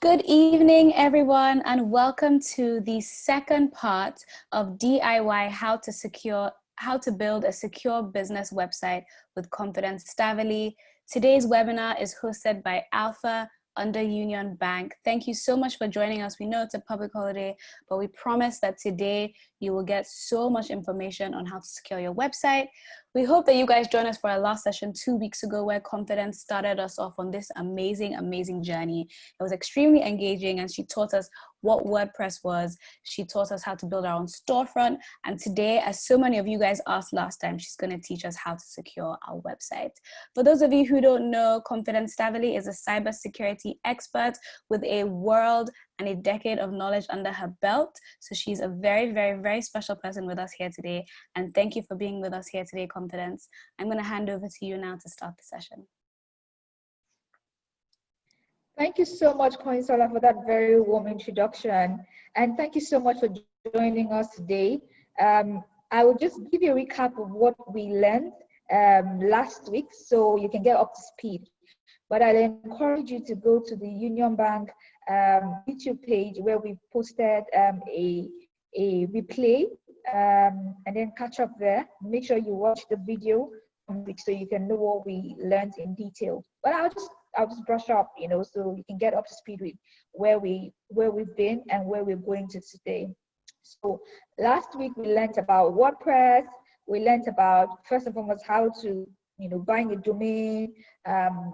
Good evening, everyone, and welcome to the second part of DIY how to build a secure business website with confidence stylely. Today's webinar is hosted by alpher under Union Bank. Thank you so much for joining us. We know it's a public holiday, but we promise that today you will get so much information on how to secure your website. We hope that you guys joined us for our last session 2 weeks ago, where Confidence started us off on this amazing journey. It was extremely engaging, and she taught us what WordPress was. She taught us how to build our own storefront. And today, as so many of you guys asked last time, she's going to teach us how to secure our website. For those of you who don't know, Confidence Stavely is a cybersecurity expert with a world and a decade of knowledge under her belt. So she's a very special person with us here today. And thank you for being with us here today, Confidence. I'm going to hand over to you now to start the session. Thank you so much, Koinsola, for that very warm introduction. And thank you so much for joining us today. I will just give you a recap of what we learned last week so you can get up to speed. But I encourage you to go to the Union Bank YouTube page where we posted a replay and then catch up there. Make sure you watch the video so you can know what we learned in detail. But I'll just brush up, so you can get up to speed with where we've been and where we're going to today. So last week we learned about WordPress. We learned about, first and foremost, how to buying a domain,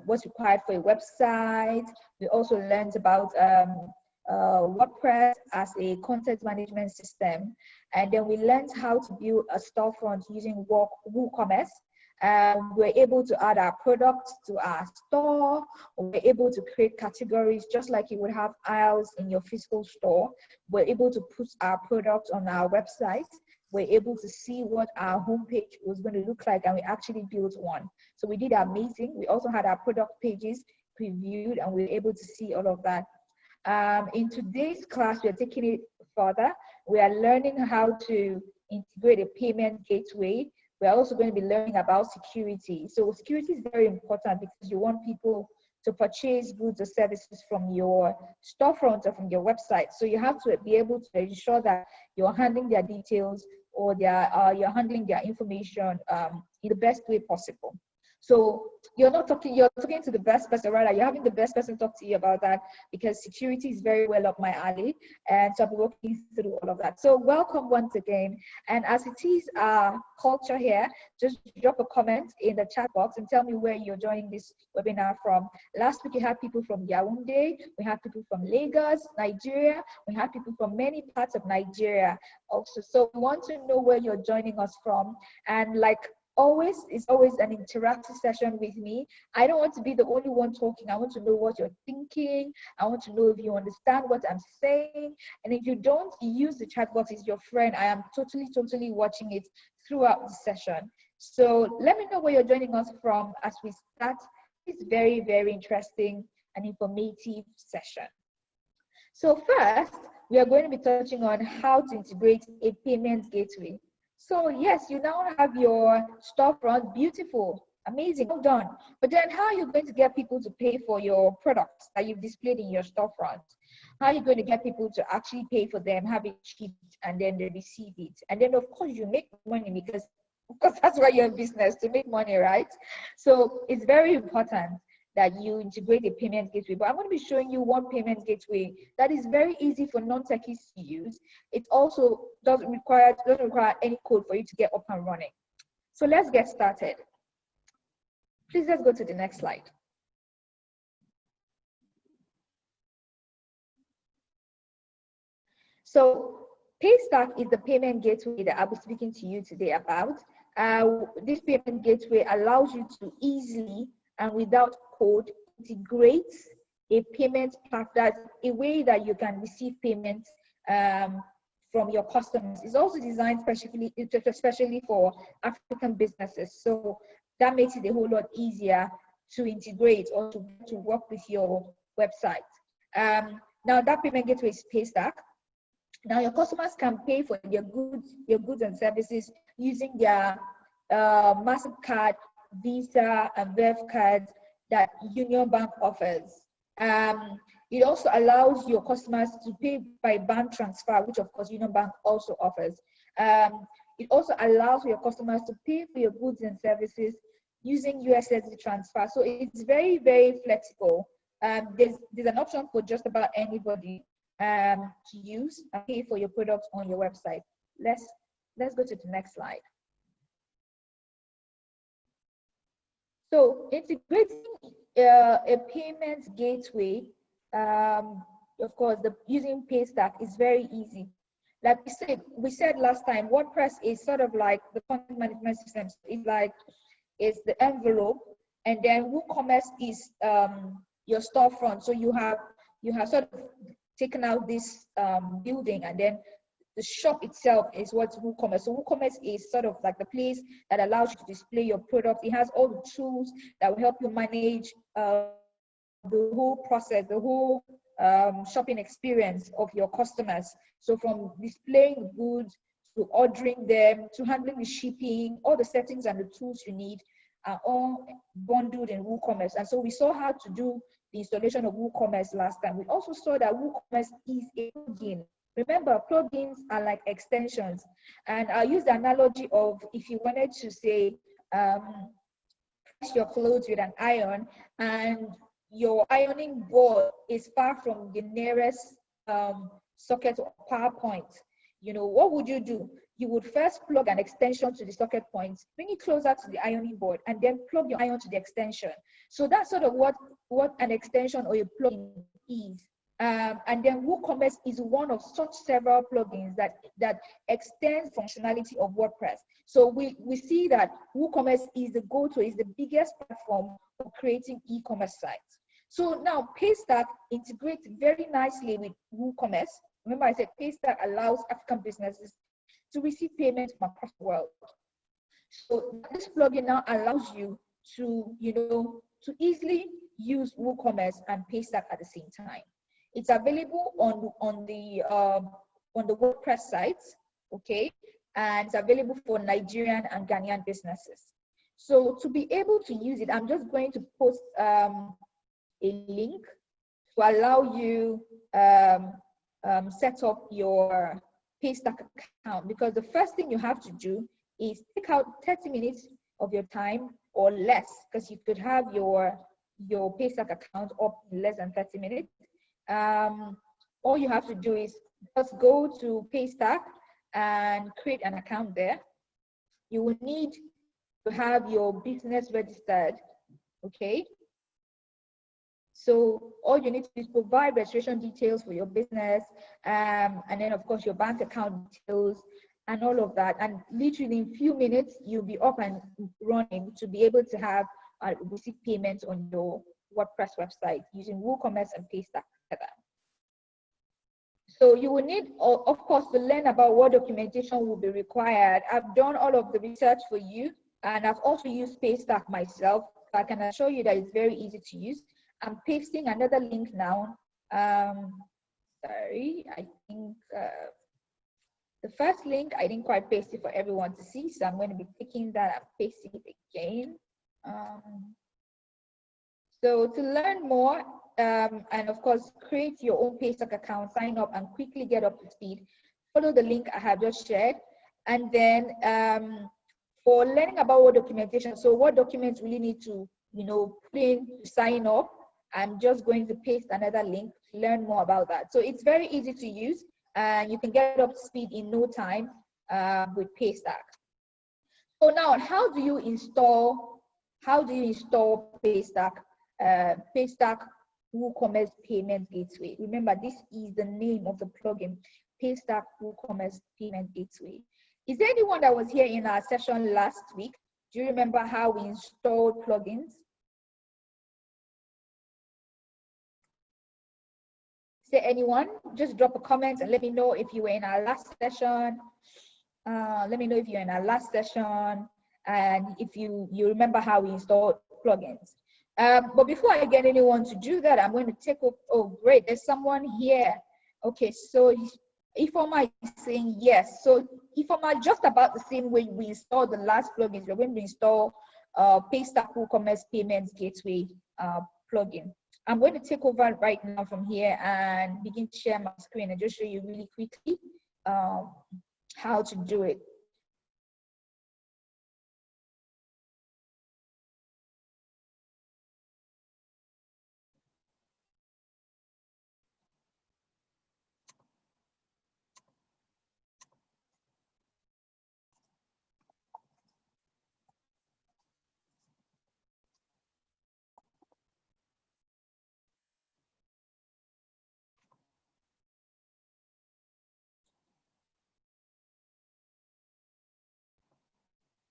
what's required for a website. We also learned about WordPress as a content management system. And then we learned how to build a storefront using WooCommerce. We're able to add our products to our store. We're able to create categories just like you would have aisles in your physical store. We're able to put our products on our website. We're able to see what our homepage was going to look like, and we actually built one. So we did amazing. We also had our product pages previewed, and we were able to see all of that. In today's class, we are taking it further. We are learning how to integrate a payment gateway. We're also going to be learning about security. So security is very important because you want people to purchase goods or services from your storefront or from your website. So you have to be able to ensure that you're handling their details or you're handling their information in the best way possible. So you're talking to the best person, rather you're having the best person talk to you about that, because security is very well up my alley, and so I'll be walking through all of that. So welcome once again, and as it is our culture here, just drop a comment in the chat box and tell me where you're joining this webinar from. Last week we had people from Yaoundé, we had people from Lagos, Nigeria, we had people from many parts of Nigeria also. So we want to know where you're joining us from, and like always, it's always an interactive session with me. I don't want to be the only one talking. I want to know what you're thinking. I want to know if you understand what I'm saying. And if you don't, use the chat box. It's your friend. I am totally watching it throughout the session. So let me know where you're joining us from as we start this very interesting and informative session. So first, we are going to be touching on how to integrate a payment gateway. So yes, you now have your storefront, beautiful, amazing, well done. But then how are you going to get people to pay for your products that you've displayed in your storefront? How are you going to get people to actually pay for them, have it shipped, and then they receive it? And then of course you make money because that's why you're in business, to make money, right? So it's very important that you integrate a payment gateway. But I'm going to be showing you one payment gateway that is very easy for non-techies to use. It also doesn't require any code for you to get up and running. So let's get started. Please, let's go to the next slide. So Paystack is the payment gateway that I'll be speaking to you today about. This payment gateway allows you to easily and without code integrate a payment platform, a way that you can receive payments from your customers. It's also designed especially for African businesses. So that makes it a whole lot easier to integrate or to work with your website. Now that payment gateway is Paystack. Now your customers can pay for your goods and services using their MasterCard, Visa, and Verve cards that Union Bank offers. It also allows your customers to pay by bank transfer, which of course Union Bank also offers. It also allows your customers to pay for your goods and services using USSD transfer. So it's very, very flexible. There's an option for just about anybody to use and pay for your products on your website. Let's go to the next slide. So integrating a payments gateway, of course, using Paystack is very easy. Like we said last time, WordPress is sort of like the content management system. It's the envelope, and then WooCommerce is your storefront. So you have sort of taken out this building, and then the shop itself is what's WooCommerce. So WooCommerce is sort of like the place that allows you to display your products. It has all the tools that will help you manage the whole process, the whole shopping experience of your customers. So from displaying the goods to ordering them to handling the shipping, all the settings and the tools you need are all bundled in WooCommerce. And so we saw how to do the installation of WooCommerce last time. We also saw that WooCommerce is a plugin. Remember, plugins are like extensions. And I'll use the analogy of if you wanted to say, press your clothes with an iron and your ironing board is far from the nearest socket or power point, what would you do? You would first plug an extension to the socket point, bring it closer to the ironing board, and then plug your iron to the extension. So that's sort of what an extension or a plugin is. And then WooCommerce is one of such several plugins that extends functionality of WordPress. So we see that WooCommerce is the go-to, is the biggest platform for creating e-commerce sites. So now Paystack integrates very nicely with WooCommerce. Remember I said Paystack allows African businesses to receive payments from across the world. So this plugin now allows you to easily use WooCommerce and Paystack at the same time. It's available on the WordPress sites, okay, and it's available for Nigerian and Ghanaian businesses. So to be able to use it, I'm just going to post a link to allow you set up your Paystack account, because the first thing you have to do is take out 30 minutes of your time or less, because you could have your Paystack account up in less than 30 minutes. All you have to do is just go to Paystack and create an account there. You will need to have your business registered, okay? So all you need to do is provide registration details for your business, and then of course your bank account details and all of that. And literally in a few minutes, you'll be up and running to be able to have receive payments on your WordPress website using WooCommerce and Paystack together. So you will need, of course, to learn about what documentation will be required. I've done all of the research for you, and I've also used Paystack myself. So I can assure you that it's very easy to use. I'm pasting another link now. Sorry, I think the first link, I didn't quite paste it for everyone to see. So I'm going to be taking that and pasting it again. So to learn more, and of course, create your own Paystack account, sign up and quickly get up to speed, follow the link I have just shared. And then for learning about what documentation, so what documents will you need to, put in to sign up, I'm just going to paste another link to learn more about that. So it's very easy to use, and you can get up to speed in no time with Paystack. So now, how do you install Paystack? Paystack WooCommerce Payment Gateway. Remember, this is the name of the plugin, Paystack WooCommerce Payment Gateway. Is there anyone that was here in our session last week? Do you remember how we installed plugins? Is there anyone? Just drop a comment and let me know if you were in our last session. Let me know if you're in our last session and if you remember how we installed plugins. But before I get anyone to do that, I'm going to take up, oh great, there's someone here. Okay, so Ifoma is saying yes. So Ifoma, just about the same way we installed the last plugins, we're going to install Paystack WooCommerce Payments Gateway plugin. I'm going to take over right now from here and begin to share my screen and just show you really quickly how to do it.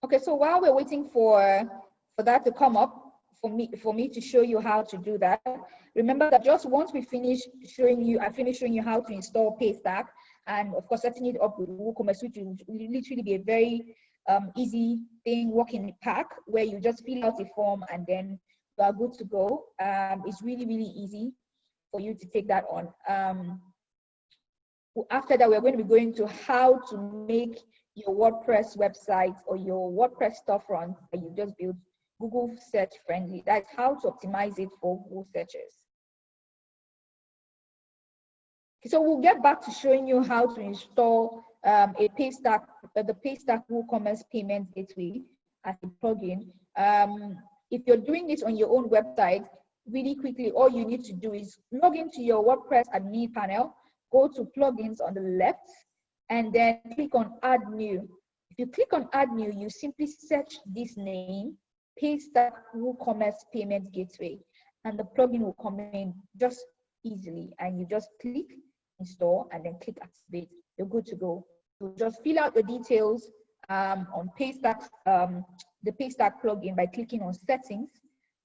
Okay, so while we're waiting for that to come up, for me to show you how to do that, remember that just once we finish showing you, I finish showing you how to install Paystack, and of course setting it up with WooCommerce, which will literally be a very easy thing, working pack, where you just fill out a form and then you are good to go. It's really, really easy for you to take that on. After that, we're going to be going to how to make your WordPress website or your WordPress storefront that you just built Google search friendly. That's how to optimize it for Google searches. So we'll get back to showing you how to install a Paystack, the Paystack WooCommerce payment gateway as a plugin. If you're doing this on your own website, really quickly, all you need to do is log into your WordPress admin panel, go to plugins on the left, and then click on add new. If you click on add new, you simply search this name, Paystack WooCommerce payment gateway, and the plugin will come in just easily, and you just click install and then click activate. You're good to go. So just fill out the details on Paystack, the Paystack plugin by clicking on settings,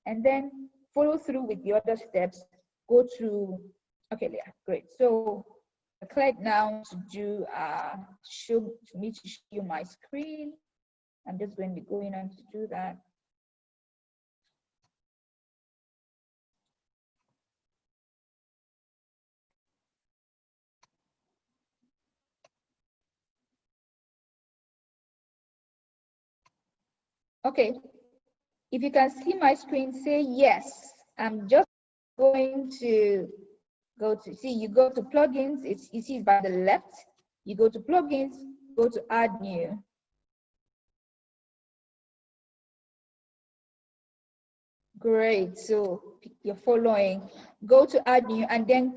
and then follow through with the other steps. Go to, okay, yeah, great. So I click now to do to show you my screen. I'm just going to be going on to do that. Okay, if you can see my screen, say yes. I'm just going to go to, see, you go to plugins, you see it's by the left. You go to plugins, go to add new. Great, so you're following. Go to add new and then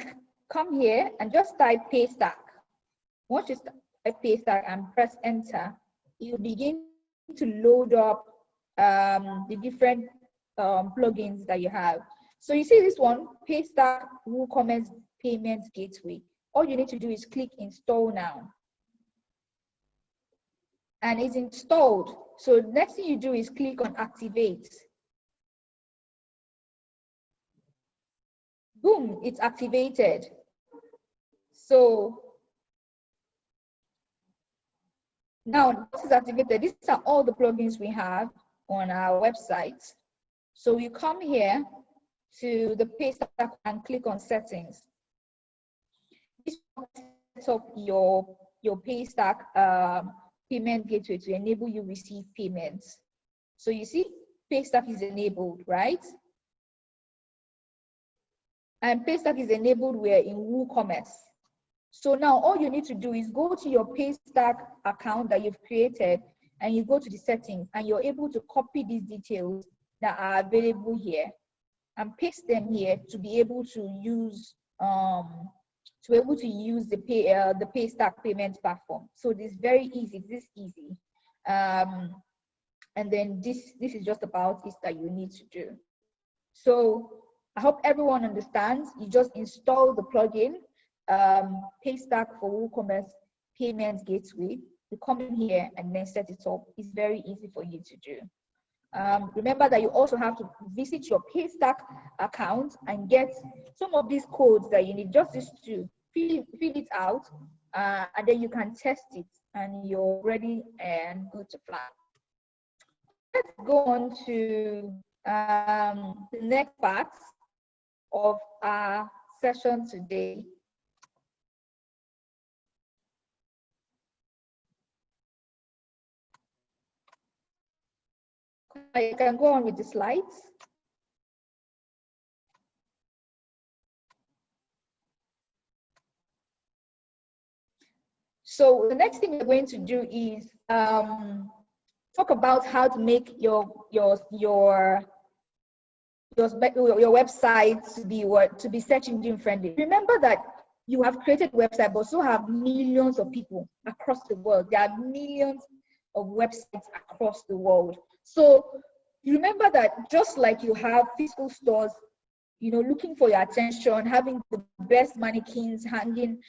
come here and just type Paystack. Once you type Paystack and press enter, you begin to load up the different plugins that you have. So you see this one, Paystack WooCommerce Payment Gateway. All you need to do is click install now. And it's installed. So next thing you do is click on activate. Boom, it's activated. So now this is activated. These are all the plugins we have on our website. So you come here to the Paystack and click on settings. This sets up your Paystack payment gateway to enable you receive payments. So you see Paystack is enabled, right? And Paystack is enabled where in WooCommerce. So now all you need to do is go to your Paystack account that you've created and you go to the settings and you're able to copy these details that are available here and paste them here to be able to use the Paystack payment platform. So this is very easy. This is easy. And then this is just about it that you need to do. So I hope everyone understands. You just install the plugin, Paystack for WooCommerce Payment Gateway. You come in here and then set it up. It's very easy for you to do. Remember that you also have to visit your Paystack account and get some of these codes that you need, just this to fill it out, and then you can test it and you're ready and good to fly. Let's go on to the next part of our session today. I can go on with the slides. So the next thing we're going to do is talk about how to make your website to be search engine friendly. Remember that you have created a website, but so have millions of people across the world. There are millions of websites across the world. So you remember that just like you have physical stores, looking for your attention, having the best mannequins hanging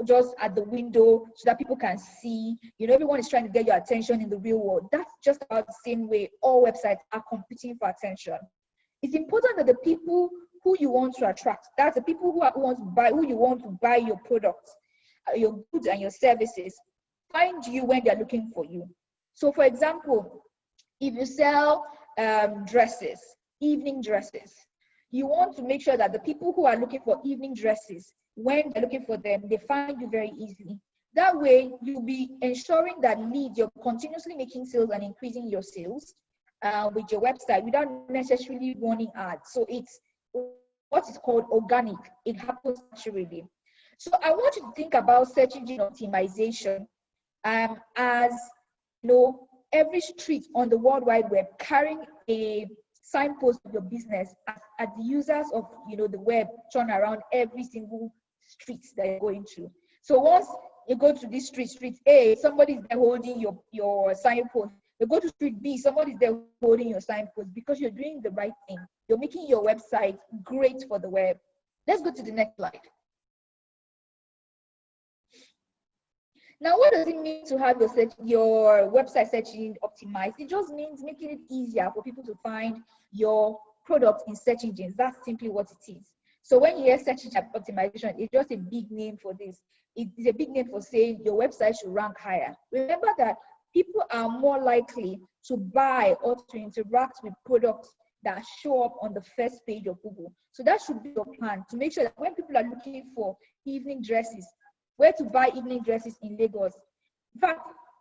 just at the window so that people can see, everyone is trying to get your attention in the real world. That's just about the same way all websites are competing for attention. It's important that the people who you want to attract, that's the people who you want to buy your products, your goods and your services, find you when they're looking for you. So for example, if you sell dresses, evening dresses, you want to make sure that the people who are looking for evening dresses, when they're looking for them, they find you very easily. That way, you'll be ensuring that you're continuously making sales and increasing your sales with your website without necessarily running ads. So it's what is called organic. It happens naturally. So I want you to think about search engine optimization as every street on the World Wide Web carrying a signpost of your business as the users of the web turn around every single street that you're going to. So once you go to this street A, somebody's there holding your signpost. You go to street B, somebody's there holding your signpost because you're doing the right thing. You're making your website great for the web. Let's go to the next slide. Now, what does it mean to have your website search engine optimized? It just means making it easier for people to find your product in search engines. That's simply what it is. So when you hear search engine optimization, it's just a big name for this. It's a big name for saying your website should rank higher. Remember that people are more likely to buy or to interact with products that show up on the first page of Google. So that should be your plan, to make sure that when people are looking for evening dresses, where to buy evening dresses in Lagos. In fact,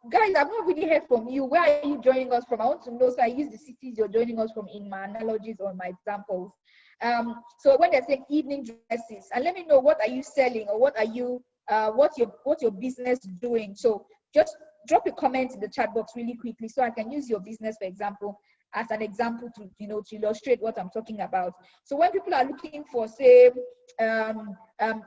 guys, I've not really heard from you. Where are you joining us from? I want to know, so I use the cities you're joining us from in my analogies or my examples. So when they're saying evening dresses, and let me know, what are you selling, or what are you, what's your business doing? So just drop a comment in the chat box really quickly so I can use your business, for example, as an example to to illustrate what I'm talking about. So when people are looking for, say,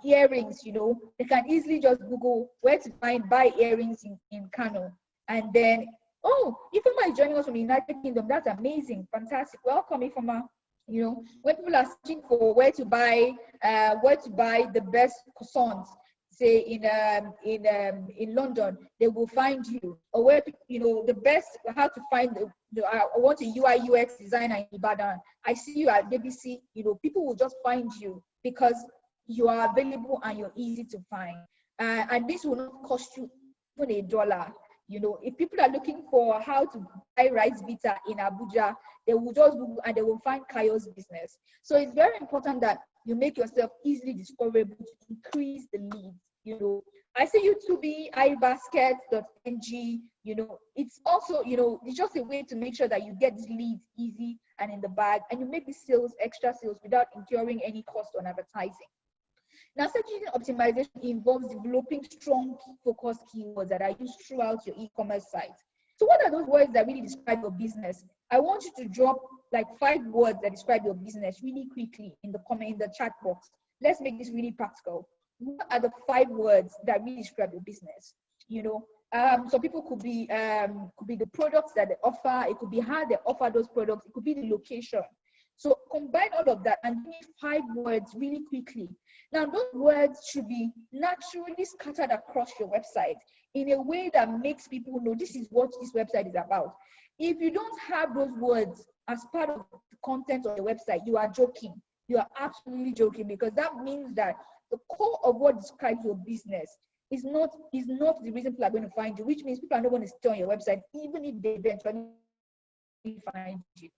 earrings, they can easily just Google where to buy earrings in Kano, and then, oh, Ifeoma is joining us from the United Kingdom. That's amazing, fantastic. Welcome, Ifeoma. When people are searching for where to buy the best croissants, say in London, they will find you. Or where the best, how to find I want a UI UX designer in Ibadan. I see you at BBC. People will just find you because you are available and you're easy to find. And this will not cost you even $1. If people are looking for how to buy rice vita in Abuja, they will just Google and they will find Kayo's business. So it's very important that you make yourself easily discoverable to increase the leads. I see you to be ibasket.ng. It's also, it's just a way to make sure that you get these leads easy and in the bag, and you make these sales, extra sales, without incurring any cost on advertising. Now, search engine optimization involves developing strong focus keywords that are used throughout your e-commerce site. So what are those words that really describe your business? I want you to drop like 5 words that describe your business really quickly in the chat box. Let's make this really practical. What are the 5 words that really describe your business? So people could be the products that they offer. It could be how they offer those products. It could be the location. So combine all of that and give me 5 words really quickly. Now, those words should be naturally scattered across your website in a way that makes people know this is what this website is about. If you don't have those words as part of the content of your website, you are joking. You are absolutely joking, because that means that the core of what describes your business is not the reason people are going to find you, which means people are not going to stay on your website even if they eventually find you.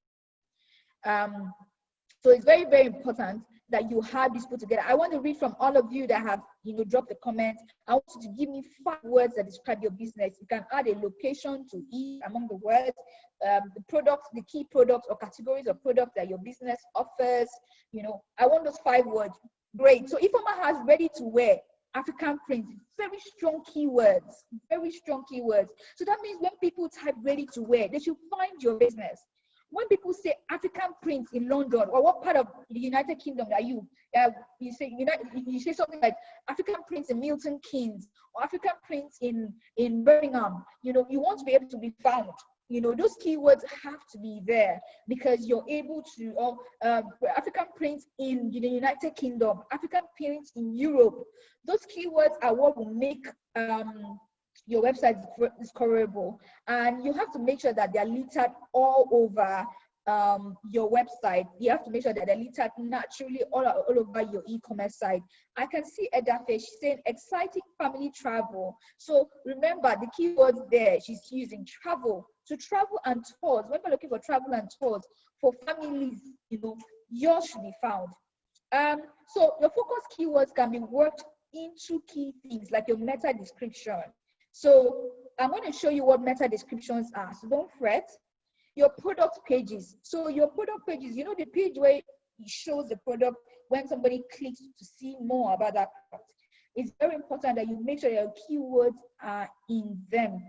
So it's very, very important that you have this put together. I want to read from all of you that have dropped the comment. I want you to give me 5 words that describe your business. You can add a location to each among the words, the products, the key products or categories of products that your business offers. I want those 5 words. Great. So Ifeoma has ready to wear. African print, very strong keywords, very strong keywords. So that means when people type ready to wear, they should find your business. When people say African print in London, or what part of the United Kingdom are you? You say something like African prints in Milton Keynes, or African prints in Birmingham. You want to be able to be found. Those keywords have to be there, because you're able to, African prints in the United Kingdom, African prints in Europe. Those keywords are what will make your website discoverable, and you have to make sure that they're littered all over your website. You have to make sure that they're littered naturally all over your e-commerce site. I can see Edafe, she's saying exciting family travel. So remember the keywords there, she's using travel. So travel and tours, when we're looking for travel and tours for families, yours should be found. So your focus keywords can be worked into key things like your meta description. So I'm going to show you what meta descriptions are. So don't fret. Your product pages. So your product pages, the page where it shows the product when somebody clicks to see more about that product. It's very important that you make sure your keywords are in them.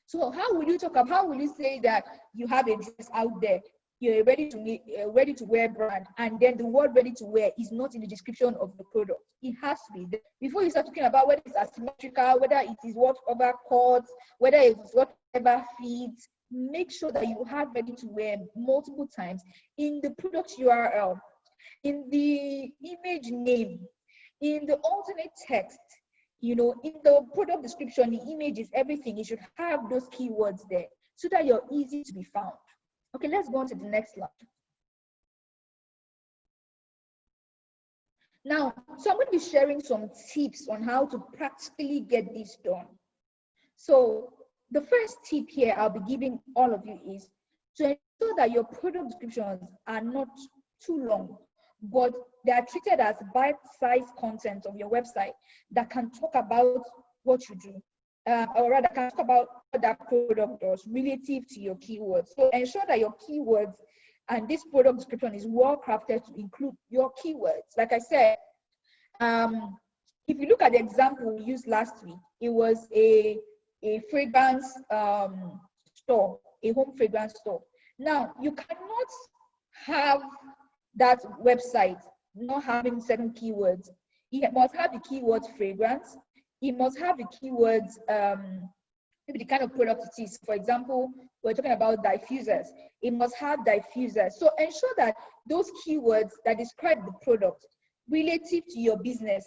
So how will you say that you have a dress out there, you're ready to wear brand, and then the word ready to wear is not in the description of the product? It has to be there before you start talking about whether it's asymmetrical, whether it is whatever cuts, whether it's whatever fits. Make sure that you have ready to wear multiple times in the product URL, in the image name, in the alternate text, in the product description, the images, everything. You should have those keywords there so that you're easy to be found. Okay, let's go on to the next slide. Now, so I'm going to be sharing some tips on how to practically get this done. So the first tip here I'll be giving all of you is to ensure that your product descriptions are not too long, but they are treated as bite-sized content of your website that can talk about what you do, or rather can talk about what that product does relative to your keywords. So ensure that your keywords and this product description is well crafted to include your keywords. Like I said, if you look at the example we used last week, it was a fragrance store, a home fragrance store. Now, you cannot have that website not having certain keywords. It must have the keyword fragrance. It must have the keywords, maybe the kind of product it is. For example, we're talking about diffusers. It must have diffusers. So ensure that those keywords that describe the product relative to your business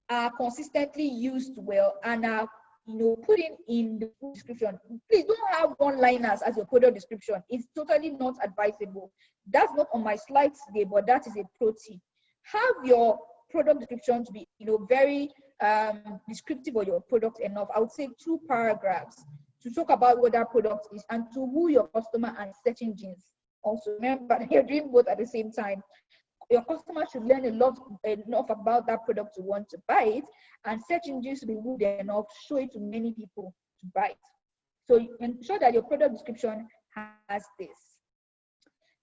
are consistently used well and are put in the description. Please don't have one-liners as your product description. It's totally not advisable. That's not on my slides today, but that is a pro tip. Have your product description to be, very descriptive of your product enough. I would say 2 paragraphs to talk about what that product is and to who your customer and search engines. Also, remember, you're doing both at the same time. Your customer should learn enough about that product to want to buy it, and search engines to be good enough to show it to many people to buy it. So ensure that your product description has this.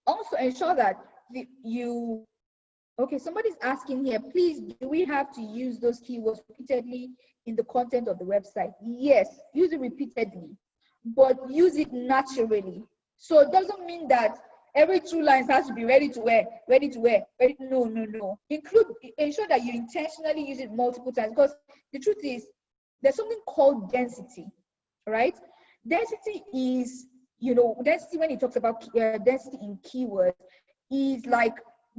Also ensure that somebody's asking here, please, do we have to use those keywords repeatedly in the content of the website? Yes, use it repeatedly, but use it naturally. So it doesn't mean that every 2 lines has to be ready to wear. No. Ensure that you intentionally use it multiple times, because the truth is there's something called density, right? Density is, density, when it talks about density in keywords, is like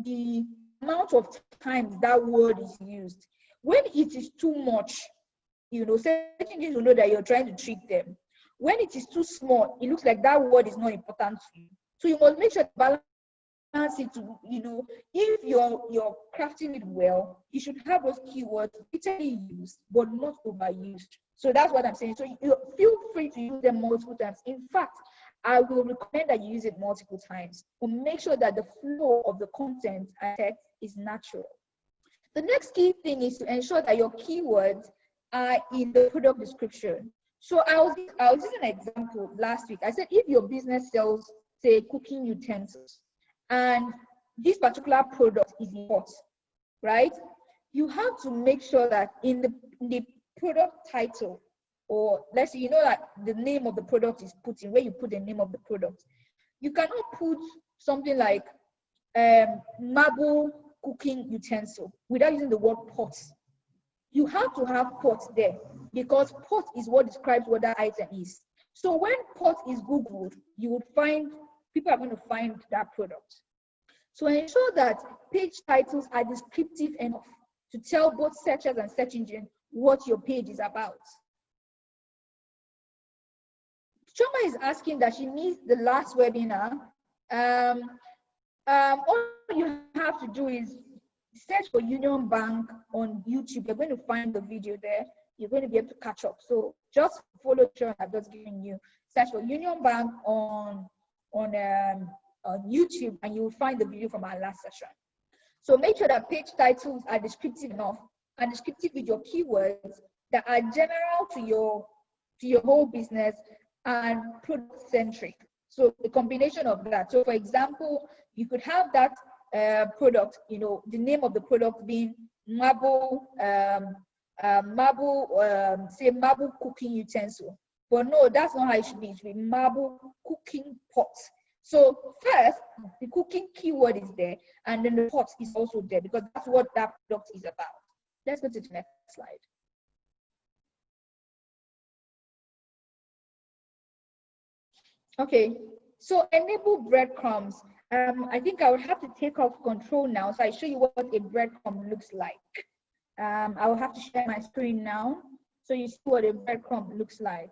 the amount of times that word is used. When it is too much, search engines will know that you're trying to trick them. When it is too small, it looks like that word is not important to you. So you must make sure to balance it to, if you're crafting it well, you should have those keywords literally used, but not overused. So that's what I'm saying. So you feel free to use them multiple times. In fact, I will recommend that you use it multiple times, but make sure that the flow of the content and text is natural. The next key thing is to ensure that your keywords are in the product description. So I was using an example last week. I said, if your business sells, say, cooking utensils, and this particular product is in pot, right? you have to make sure that in the product title, or let's say you know that the name of the product is put in, where you put the name of the product. You cannot put something like marble cooking utensil without using the word pot. You have to have pot there, because pot is what describes what that item is. So when pot is Googled, you would find, people are going to find that product. So ensure that page titles are descriptive enough to tell both searchers and search engine what your page is about. Choma is asking that she missed the last webinar. All you have to do is search for Union Bank on YouTube. You're going to find the video there. You're going to be able to catch up. So just follow the show I've just given you. Search for Union Bank on YouTube, and you will find the video from our last session. So make sure that page titles are descriptive enough and descriptive with your keywords that are general to your whole business and product centric. So the combination of that. So for example, you could have that product, you know, the name of the product being marble, say marble cooking utensil. But no, that's not how it should be. It should be marble cooking pot. So first, the cooking keyword is there, and then the pot is also there, because that's what that product is about. Let's go to the next slide. Okay, so enable breadcrumbs. I think I would have to take off control now, so I show you what a breadcrumb looks like. I will have to share my screen now, so you see what a breadcrumb looks like.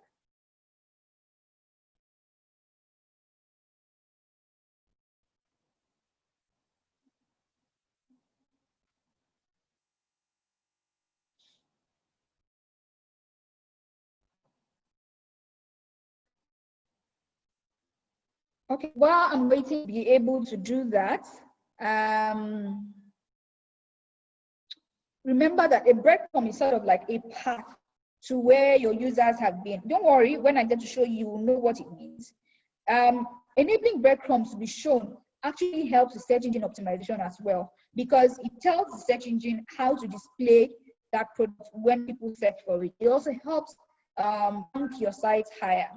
Okay, while I'm waiting to be able to do that, remember that a breadcrumb is sort of like a path to where your users have been. Don't worry, when I get to show you, you will know what it means. Enabling breadcrumbs to be shown actually helps with search engine optimization as well, because it tells the search engine how to display that product when people search for it. It also helps rank your site higher.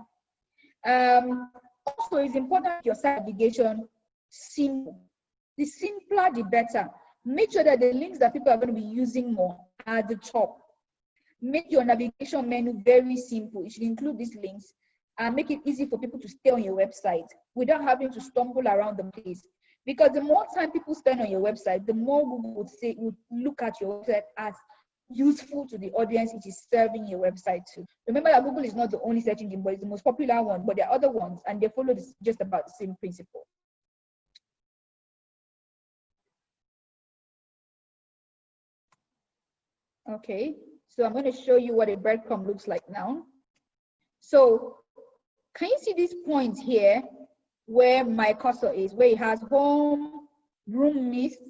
Also, it's important your site navigation simple. The simpler, the better. Make sure that the links that people are going to be using more are at the top. Make your navigation menu very simple. It should include these links and make it easy for people to stay on your website without having to stumble around the place. Because the more time people spend on your website, the more Google would look at your website as useful to the audience it is serving your website to. Remember that Google is not the only search engine, but it's the most popular one, but there are other ones, and they follow just about the same principle. Okay, so I'm going to show you what a breadcrumb looks like now. So can you see these points here where my cursor is, where it has home, room mist,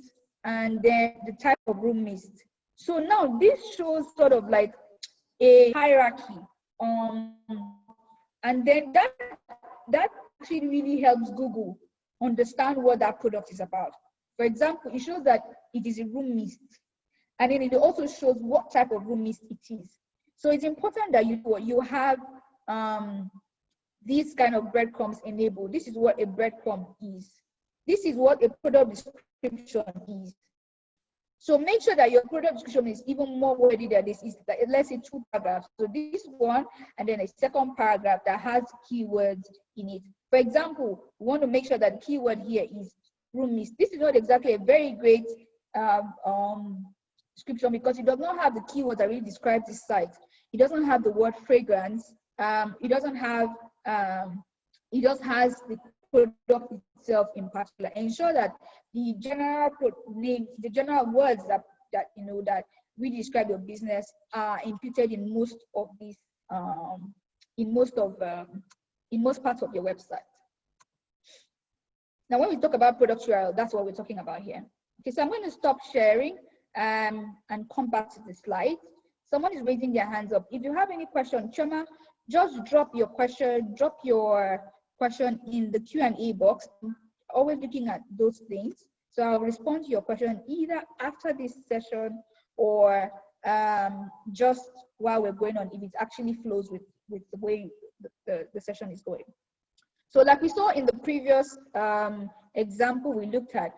and then the type of room mist. So now this shows sort of like a hierarchy, and then that actually really helps Google understand what that product is about. For example, it shows that it is a room mist, and then it also shows what type of room mist it is. So it's important that you have these kind of breadcrumbs enabled. This is what a breadcrumb is. This is what a product description is. So make sure that your product description is even more wordy than this. Is like, let's say 2 paragraphs. So this one, and then a second paragraph that has keywords in it. For example, we want to make sure that the keyword here is room mist. This is not exactly a very great description, because it does not have the keywords that really describe this site. It doesn't have the word fragrance. It doesn't have. It just has the product itself in particular. Ensure that the general names, the general words that really describe your business are imputed in most of these, in most parts of your website. Now, when we talk about product URL, that's what we're talking about here. Okay, so I'm going to stop sharing and come back to the slide. Someone is raising their hands up. If you have any question, Choma, just drop your question in the Q&A box. I'm always looking at those things. So I'll respond to your question either after this session or just while we're going on, if it actually flows with the way the session is going. So like we saw in the previous example we looked at,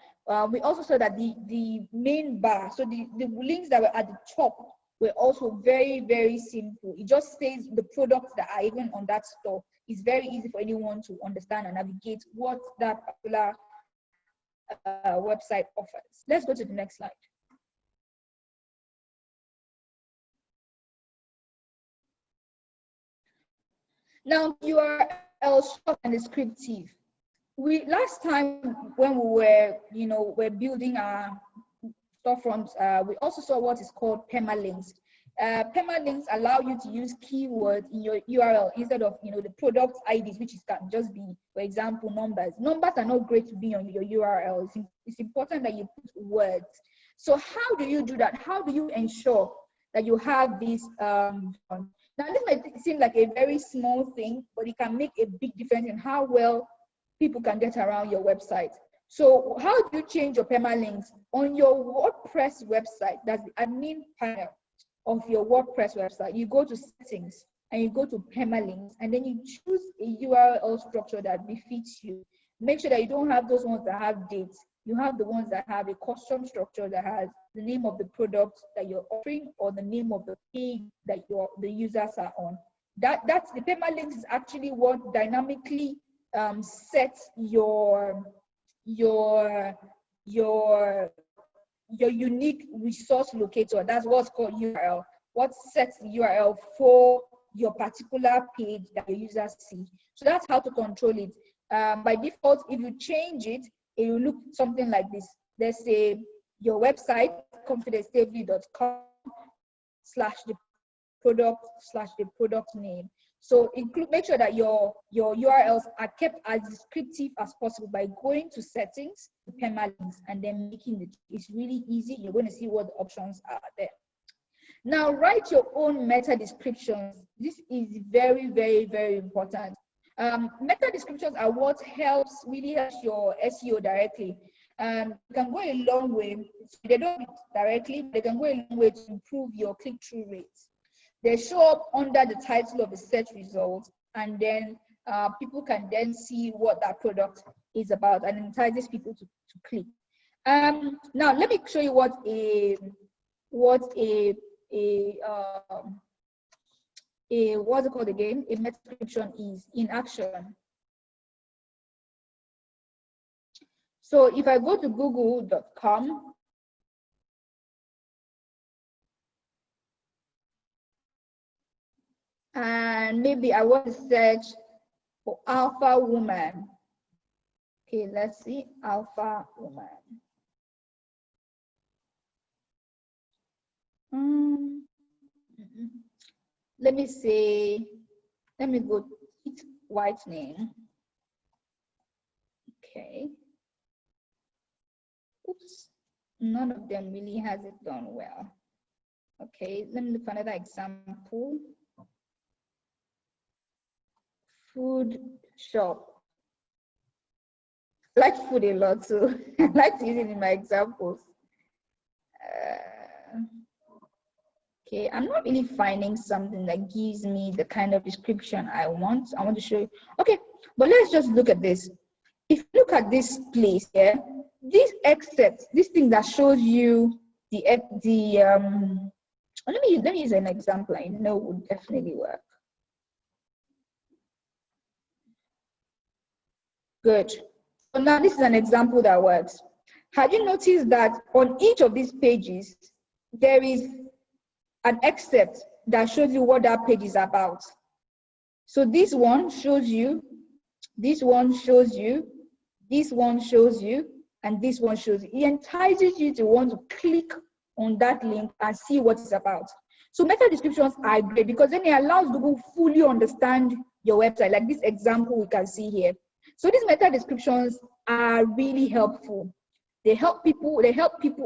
we also saw that the main bar, so the links that were at the top were also very, very simple. It just says the products that are even on that store. It's very easy for anyone to understand and navigate what that particular website offers. Let's go to the next slide. Now, URL short and descriptive. Last time when we were, we're building our storefronts, we also saw what is called permalinks. Permalinks allow you to use keywords in your URL instead of, the product IDs, which can just be, for example, numbers. Numbers are not great to be on your URL. It's important that you put words. So how do you do that? How do you ensure that you have this now, this might seem like a very small thing, but it can make a big difference in how well people can get around your website. So how do you change your permalinks? On your WordPress website, that's the admin panel of your WordPress website, you go to settings and you go to permalinks, and then you choose a URL structure that befits you. Make sure that you don't have those ones that have dates. You have the ones that have a custom structure that has the name of the product that you're offering or the name of the page that the users are on. That's the permalinks is actually what dynamically sets your unique resource locator. That's what's called URL. What sets the URL for your particular page that your users see. So that's how to control it. By default, if you change it, it will look something like this. Let's say your website, confidencestavely.com /the product name. So make sure that your URLs are kept as descriptive as possible by going to settings, permalinks, and then making it. It's really easy. You're going to see what the options are there. Now write your own meta descriptions. This is very, very, very important. Meta descriptions are what really helps your SEO directly. They can go a long way. They don't directly, but they can go a long way to improve your click-through rates. They show up under the title of the search result, and then people can then see what that product is about, and entices people to click. Now let me show you what's it called again? A meta description is in action. So if I go to google.com, and maybe I want to search for alpha woman. Okay, let's see, alpha woman. Let me go to whitening. Okay. Oops, none of them really has it done well. Okay, let me look for another example. Food shop. I like food a lot, so I like to use it in my examples. Okay, I'm not really finding something that gives me the kind of description I want. I want to show you. Okay, but let's just look at this. If you look at this place here, this except this thing that shows you let me use an example I know would definitely work. Good. So now this is an example that works. Have you noticed that on each of these pages, there is an excerpt that shows you what that page is about? So this one shows you, this one shows you, this one shows you, and this one shows you. It entices you to want to click on that link and see what it's about. So meta descriptions are great because then it allows Google fully understand your website, like this example we can see here. So these meta descriptions are really helpful. They help people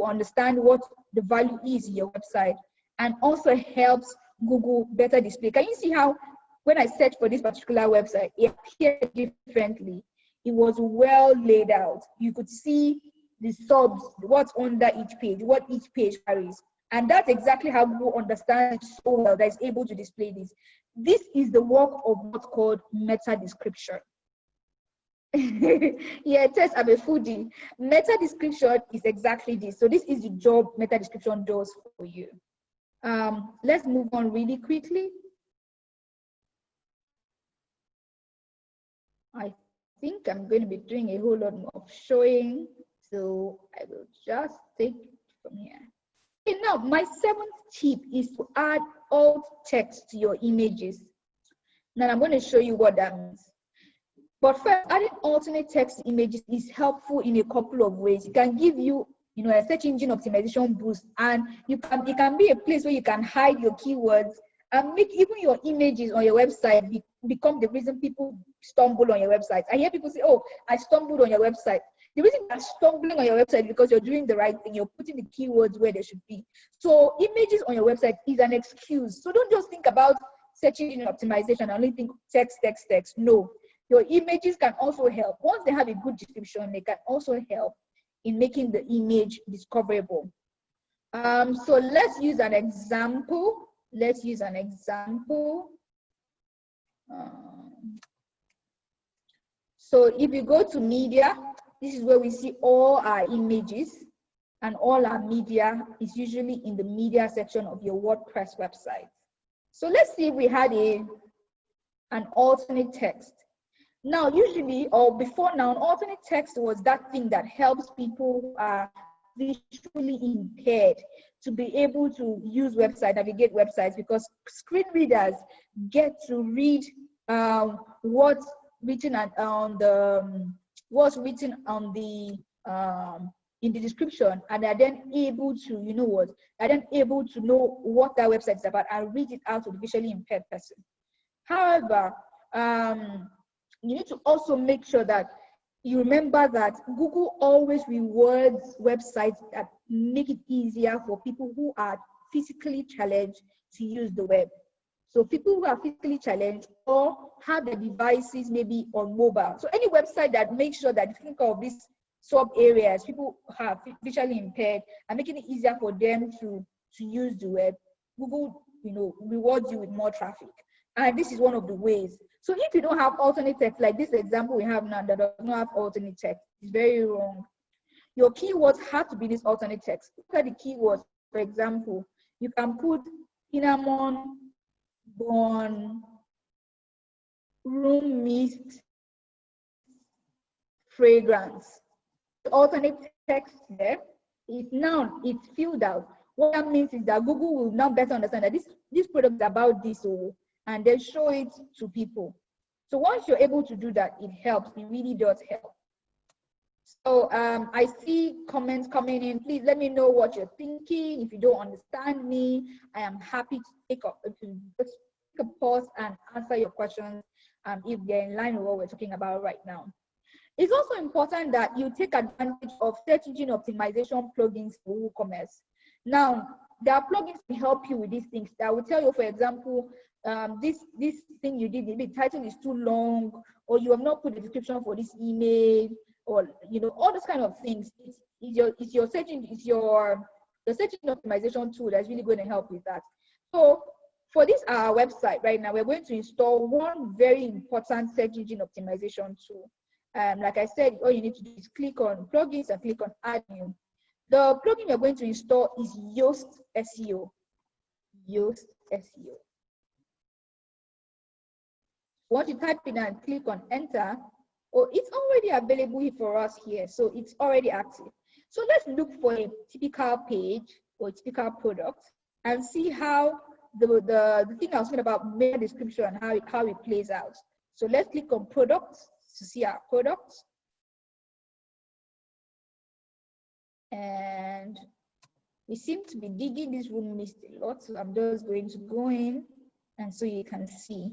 understand what the value is in your website, and also helps Google better display. Can you see how when I search for this particular website, it appeared differently? It was well laid out. You could see the subs, what's under each page, what each page carries. And that's exactly how Google understands it so well that it's able to display this. This is the work of what's called meta description. Yeah, it says I'm a foodie. Meta description is exactly this. So this is the job meta description does for you. Let's move on really quickly. I think I'm going to be doing a whole lot more of showing. So I will just take it from here. Okay, now my 7th tip is to add alt text to your images. Now I'm going to show you what that means. But first, adding alternate text images is helpful in a couple of ways. It can give you, a search engine optimization boost, and it can be a place where you can hide your keywords and make even your images on your website become the reason people stumble on your website. I hear people say, "Oh, I stumbled on your website." The reason you're stumbling on your website is because you're doing the right thing. You're putting the keywords where they should be. So images on your website is an excuse. So don't just think about search engine optimization and only think text. No. Your images can also help. Once they have a good description, they can also help in making the image discoverable. So let's use an example. So if you go to media, this is where we see all our images, and all our media is usually in the media section of your WordPress website. So let's see if we had an alternate text. Now, usually, or before now, an alternate text was that thing that helps people who are visually impaired to be able to use websites, navigate websites, because screen readers get to read what's written in the description, and are then able to, know what that website is about and read it out to the visually impaired person. However, you need to also make sure that you remember that Google always rewards websites that make it easier for people who are physically challenged to use the web. So people who are physically challenged or have their devices maybe on mobile. So any website that makes sure that, if you think of these sub areas, people have visually impaired and making it easier for them to use the web, Google rewards you with more traffic. And this is one of the ways. So if you don't have alternate text, like this example we have now that does not have alternate text, it's very wrong. Your keywords have to be this alternate text. Look at the keywords. For example, you can put cinnamon, bun, room mist, fragrance. The alternate text there is now it's filled out. What that means is that Google will now better understand that this product is about this, and then show it to people. So once you're able to do that, it helps. It really does help. So I see comments coming in. Please let me know what you're thinking. If you don't understand me, I am happy to take a pause and answer your questions if they're in line with what we're talking about right now. It's also important that you take advantage of search engine optimization plugins for WooCommerce. Now, there are plugins to help you with these things that will tell you, for example, this thing you did, the title is too long, or you have not put the description for this email, or all those kind of things. It's your search engine, the search engine optimization tool that's really going to help with that. So for this website right now, we're going to install one very important search engine optimization tool. Like I said, all you need to do is click on plugins and click on add new. The plugin you're going to install is Yoast SEO. Yoast SEO. Once you type in and click on enter, it's already available for us here. So it's already active. So let's look for a typical page or typical product and see how the thing I was talking about, meta description, and how it plays out. So let's click on products to see our products. And we seem to be digging this room mist a lot. So I'm just going to go in and so you can see.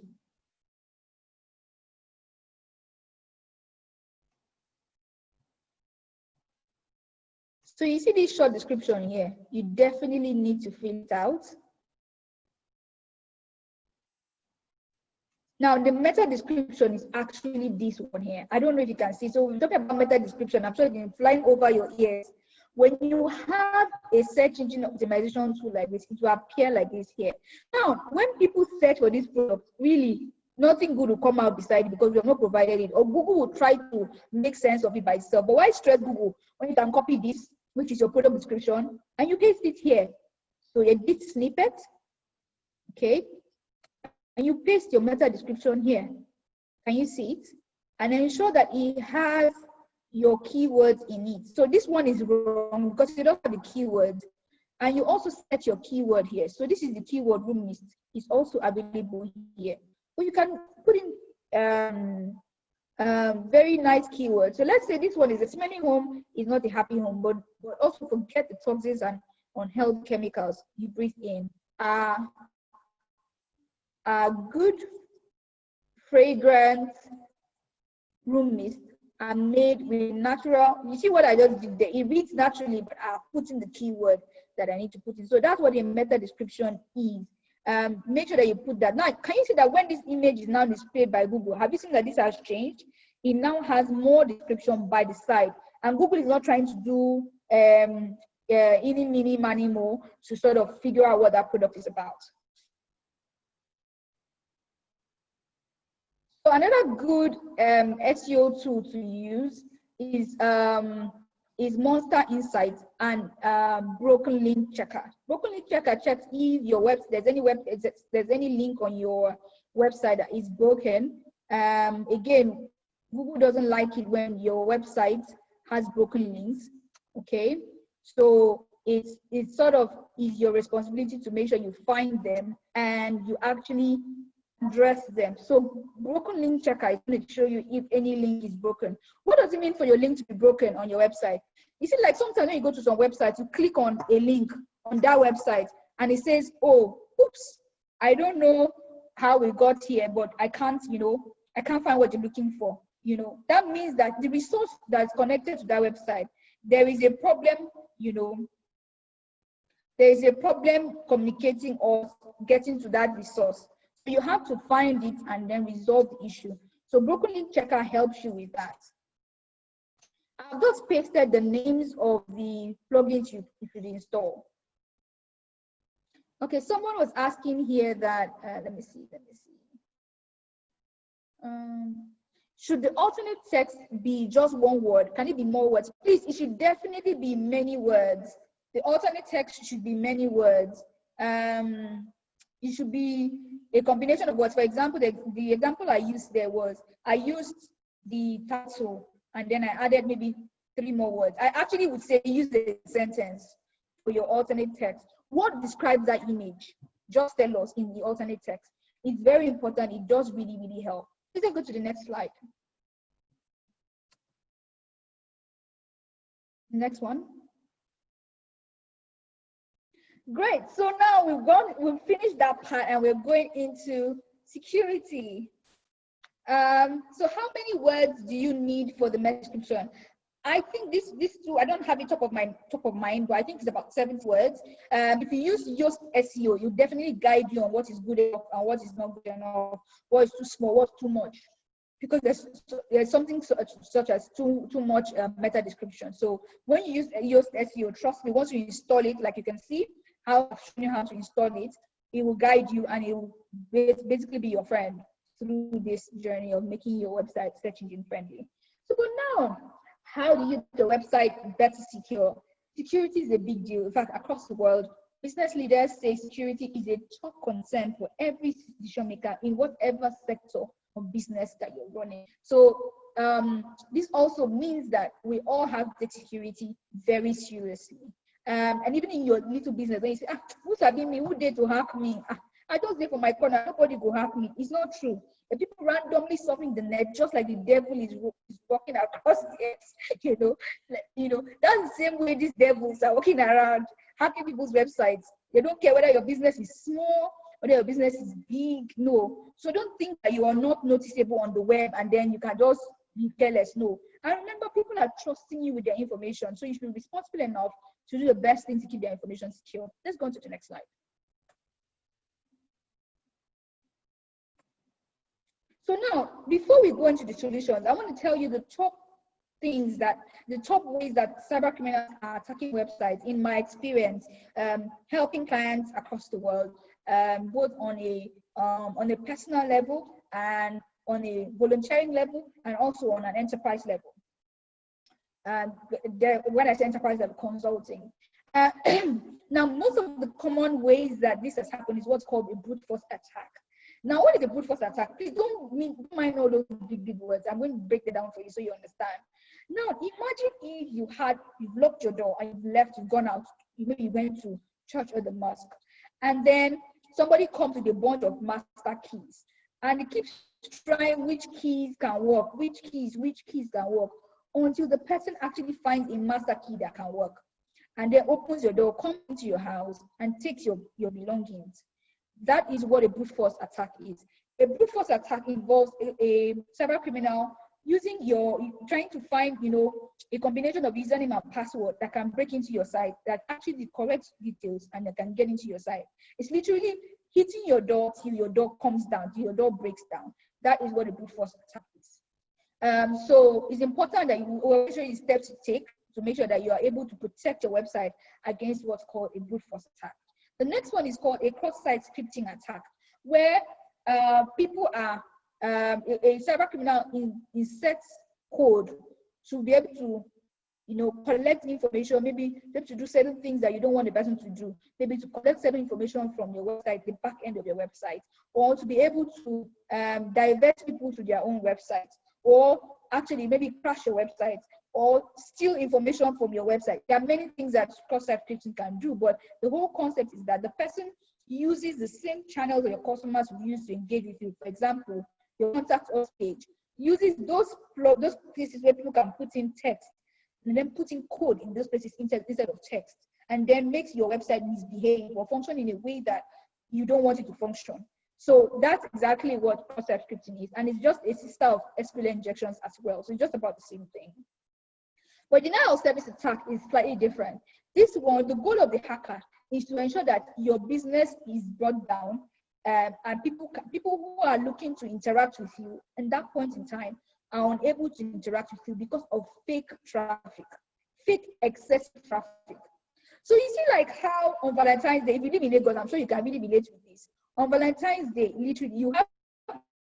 So you see this short description here, you definitely need to fill it out. Now the meta description is actually this one here. I don't know if you can see. So we're talking about meta description. I'm sure it's been flying over your ears. when you have a search engine optimization tool like this, it will appear like this here. Now, when people search for this product, really, nothing good will come out beside it because we have not provided it. Or Google will try to make sense of it by itself. But why stress Google when you can copy this, which is your product description, and you paste it here? So you edit snippet, okay? And you paste your meta description here. Can you see it? And ensure that it has your keywords in it. So this one is wrong because you don't have the keywords. And you also set your keyword here. So this is the keyword room list. It's also available here. Or you can put in very nice keywords. So let's say this one is a smelling home, is not a happy home, but also forget the toxins and unhealthy chemicals you breathe in. Good fragrance room mist are made with natural. You see what I just did there? It reads naturally, but I put in the keyword that I need to put in. So that's what the meta description is. Make sure that you put that. Now, can you see that when this image is now displayed by Google, have you seen that this has changed? It now has more description by the side, and Google is not trying to do any mini money more to sort of figure out what that product is about. So another good SEO tool to use is Monster Insights and Broken Link Checker. Broken Link Checker checks if your there's any link on your website that is broken. Again, Google doesn't like it when your website has broken links. Okay, so it's sort of is your responsibility to make sure you find them and you actually address them. So broken link checker is going to show you if any link is broken. What does it mean for your link to be broken on your website? You see, like sometimes when you go to some websites, you click on a link on that website and it says, oh, oops, I don't know how we got here, but I can't find what you're looking for. That means that the resource that's connected to that website, there is a problem, there is a problem communicating or getting to that resource. So you have to find it and then resolve the issue. So Broken Link Checker helps you with that. I've just pasted the names of the plugins you should install. Okay, someone was asking here that, let me see. Should the alternate text be just one word? Can it be more words? Please, it should definitely be many words. The alternate text should be many words. It should be a combination of words. For example, the example I used there was, I used the title and then I added maybe 3 more words. I actually would say use the sentence for your alternate text. What describes that image? Just tell us in the alternate text. It's very important. It does really, really help. Let's go to the next slide. Next one. Great. So now we've finished that part and we're going into security. So how many words do you need for the meta description? I think this too, I don't have it top of mind, but I think it's about 70 words. If you use Yoast SEO, you definitely guide you on what is good enough and what is not good enough, what is too small, what's too much. Because there's something such as too much meta description. So when you use Yoast SEO, trust me, once you install it, like you can see how I've shown you how to install it, it will guide you and it will basically be your friend through this journey of making your website search engine friendly. So but now, how do you get the website better secure? Security is a big deal. In fact, across the world, business leaders say security is a top concern for every decision maker in whatever sector of business that you're running. So this also means that we all have to take security very seriously. And even in your little business, when you say, who's having me? Who dare to hack me? I just there for my corner, nobody will hack me. It's not true. The people randomly surfing the net, just like the devil is walking across the earth, that's the same way these devils are walking around, hacking people's websites. They don't care whether your business is small, whether your business is big, no. So don't think that you are not noticeable on the web and then you can just be careless, no. And remember, people are trusting you with their information, so you should be responsible enough to do the best thing to keep their information secure. Let's go on to the next slide. So now, before we go into the solutions, I want to tell you the top top ways that cyber criminals are attacking websites, in my experience, helping clients across the world, both on a personal level and on a volunteering level, and also on an enterprise level. When I say enterprise level, consulting. Now, most of the common ways that this has happened is what's called a brute force attack. Now, what is a brute force attack? Please don't mind all those big words. I'm going to break it down for you so you understand. Now, imagine if you've locked your door and you've left, you've gone out, maybe you went to church or the mosque, and then somebody comes with a bunch of master keys, and it keeps trying which keys can work, which keys can work, until the person actually finds a master key that can work, and then opens your door, comes into your house, and takes your belongings. That is what a brute force attack is. A brute force attack involves a cyber criminal trying to find, a combination of username and password that can break into your site, that actually the correct details, and that can get into your site. It's literally hitting your door till your door comes down, till your door breaks down. That is what a brute force attack is. So it's important that you always show you steps to take to make sure that you are able to protect your website against what's called a brute force attack. The next one is called a cross-site scripting attack, where people are, a cyber criminal inserts code to be able to, collect information, maybe to do certain things that you don't want the person to do, maybe to collect certain information from your website, the back end of your website, or to be able to divert people to their own website, or actually maybe crash your website, or steal information from your website. There are many things that cross-site scripting can do, but the whole concept is that the person uses the same channels that your customers will use to engage with you. For example, your contact us page uses those places where people can put in text, and then put in code in those places instead of text, and then makes your website misbehave or function in a way that you don't want it to function. So that's exactly what cross-site scripting is, and it's just a sister of SQL injections as well. So it's just about the same thing. But denial of service attack is slightly different. This one, the goal of the hacker is to ensure that your business is brought down, and people who are looking to interact with you at that point in time are unable to interact with you because of fake traffic, fake excessive traffic. So you see, like how on Valentine's Day, if you live in Lagos, I'm sure you can really relate with this. On Valentine's Day, literally, you have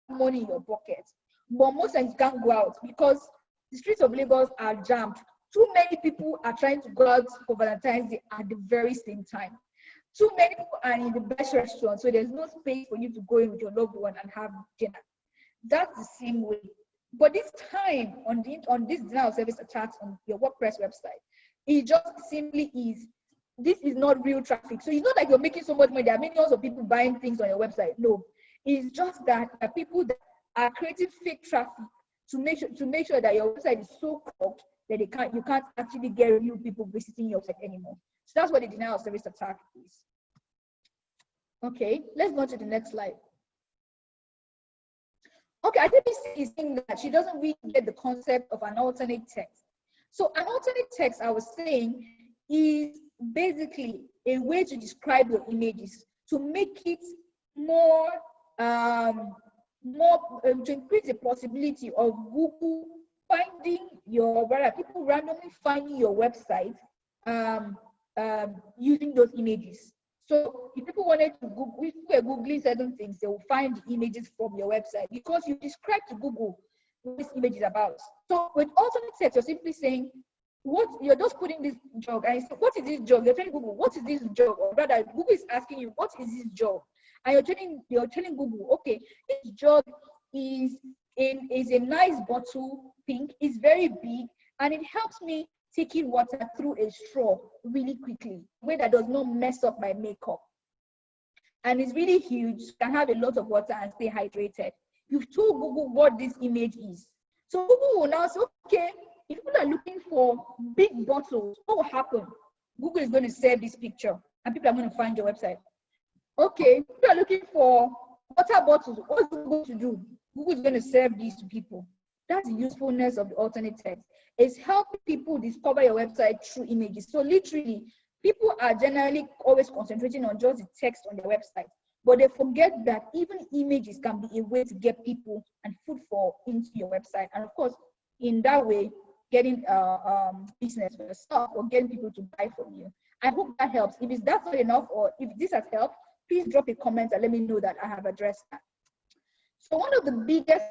money in your pocket, but most times you can't go out because the streets of Lagos are jammed. Too many people are trying to go out for Valentine's Day at the very same time. Too many people are in the best restaurant, so there's no space for you to go in with your loved one and have dinner. That's the same way. But this time, on this denial of service attacks on your WordPress website, it just simply is, this is not real traffic. So it's not like you're making so much money. There are millions of people buying things on your website. No, it's just that there are people that are creating fake traffic to make sure that your website is so clogged that you can't actually get real people visiting your site anymore. So that's what the denial of service attack is. Okay, let's go to the next slide. Okay, I think this is saying that she doesn't really get the concept of an alternate text. So an alternate text, I was saying, is basically a way to describe your images, to make it more, to increase the possibility of Google finding people randomly finding your website using those images. So if people wanted to Google, if we were Googling certain things, they will find the images from your website because you describe to Google what this image is about. So with alternate text, you're simply saying, you're just putting this job, and say, what is this job? You're telling Google, what is this job? Or rather, Google is asking you, what is this job? And you're telling Google, okay, this job is a nice bottle, pink, it's very big, and it helps me taking water through a straw really quickly, a way that does not mess up my makeup. And it's really huge, can have a lot of water and stay hydrated. You've told Google what this image is. So Google will now say, okay, if people are looking for big bottles, what will happen? Google is going to save this picture and people are going to find your website. Okay, if people are looking for water bottles, what's Google going to do? Google is going to serve these to people. That's the usefulness of the alternate text. It's helping people discover your website through images. So literally, people are generally always concentrating on just the text on their website, but they forget that even images can be a way to get people and footfall into your website. And of course, in that way, getting business for yourself or getting people to buy from you. I hope that helps. If that's not enough, or if this has helped, please drop a comment and let me know that I have addressed that. So one of the biggest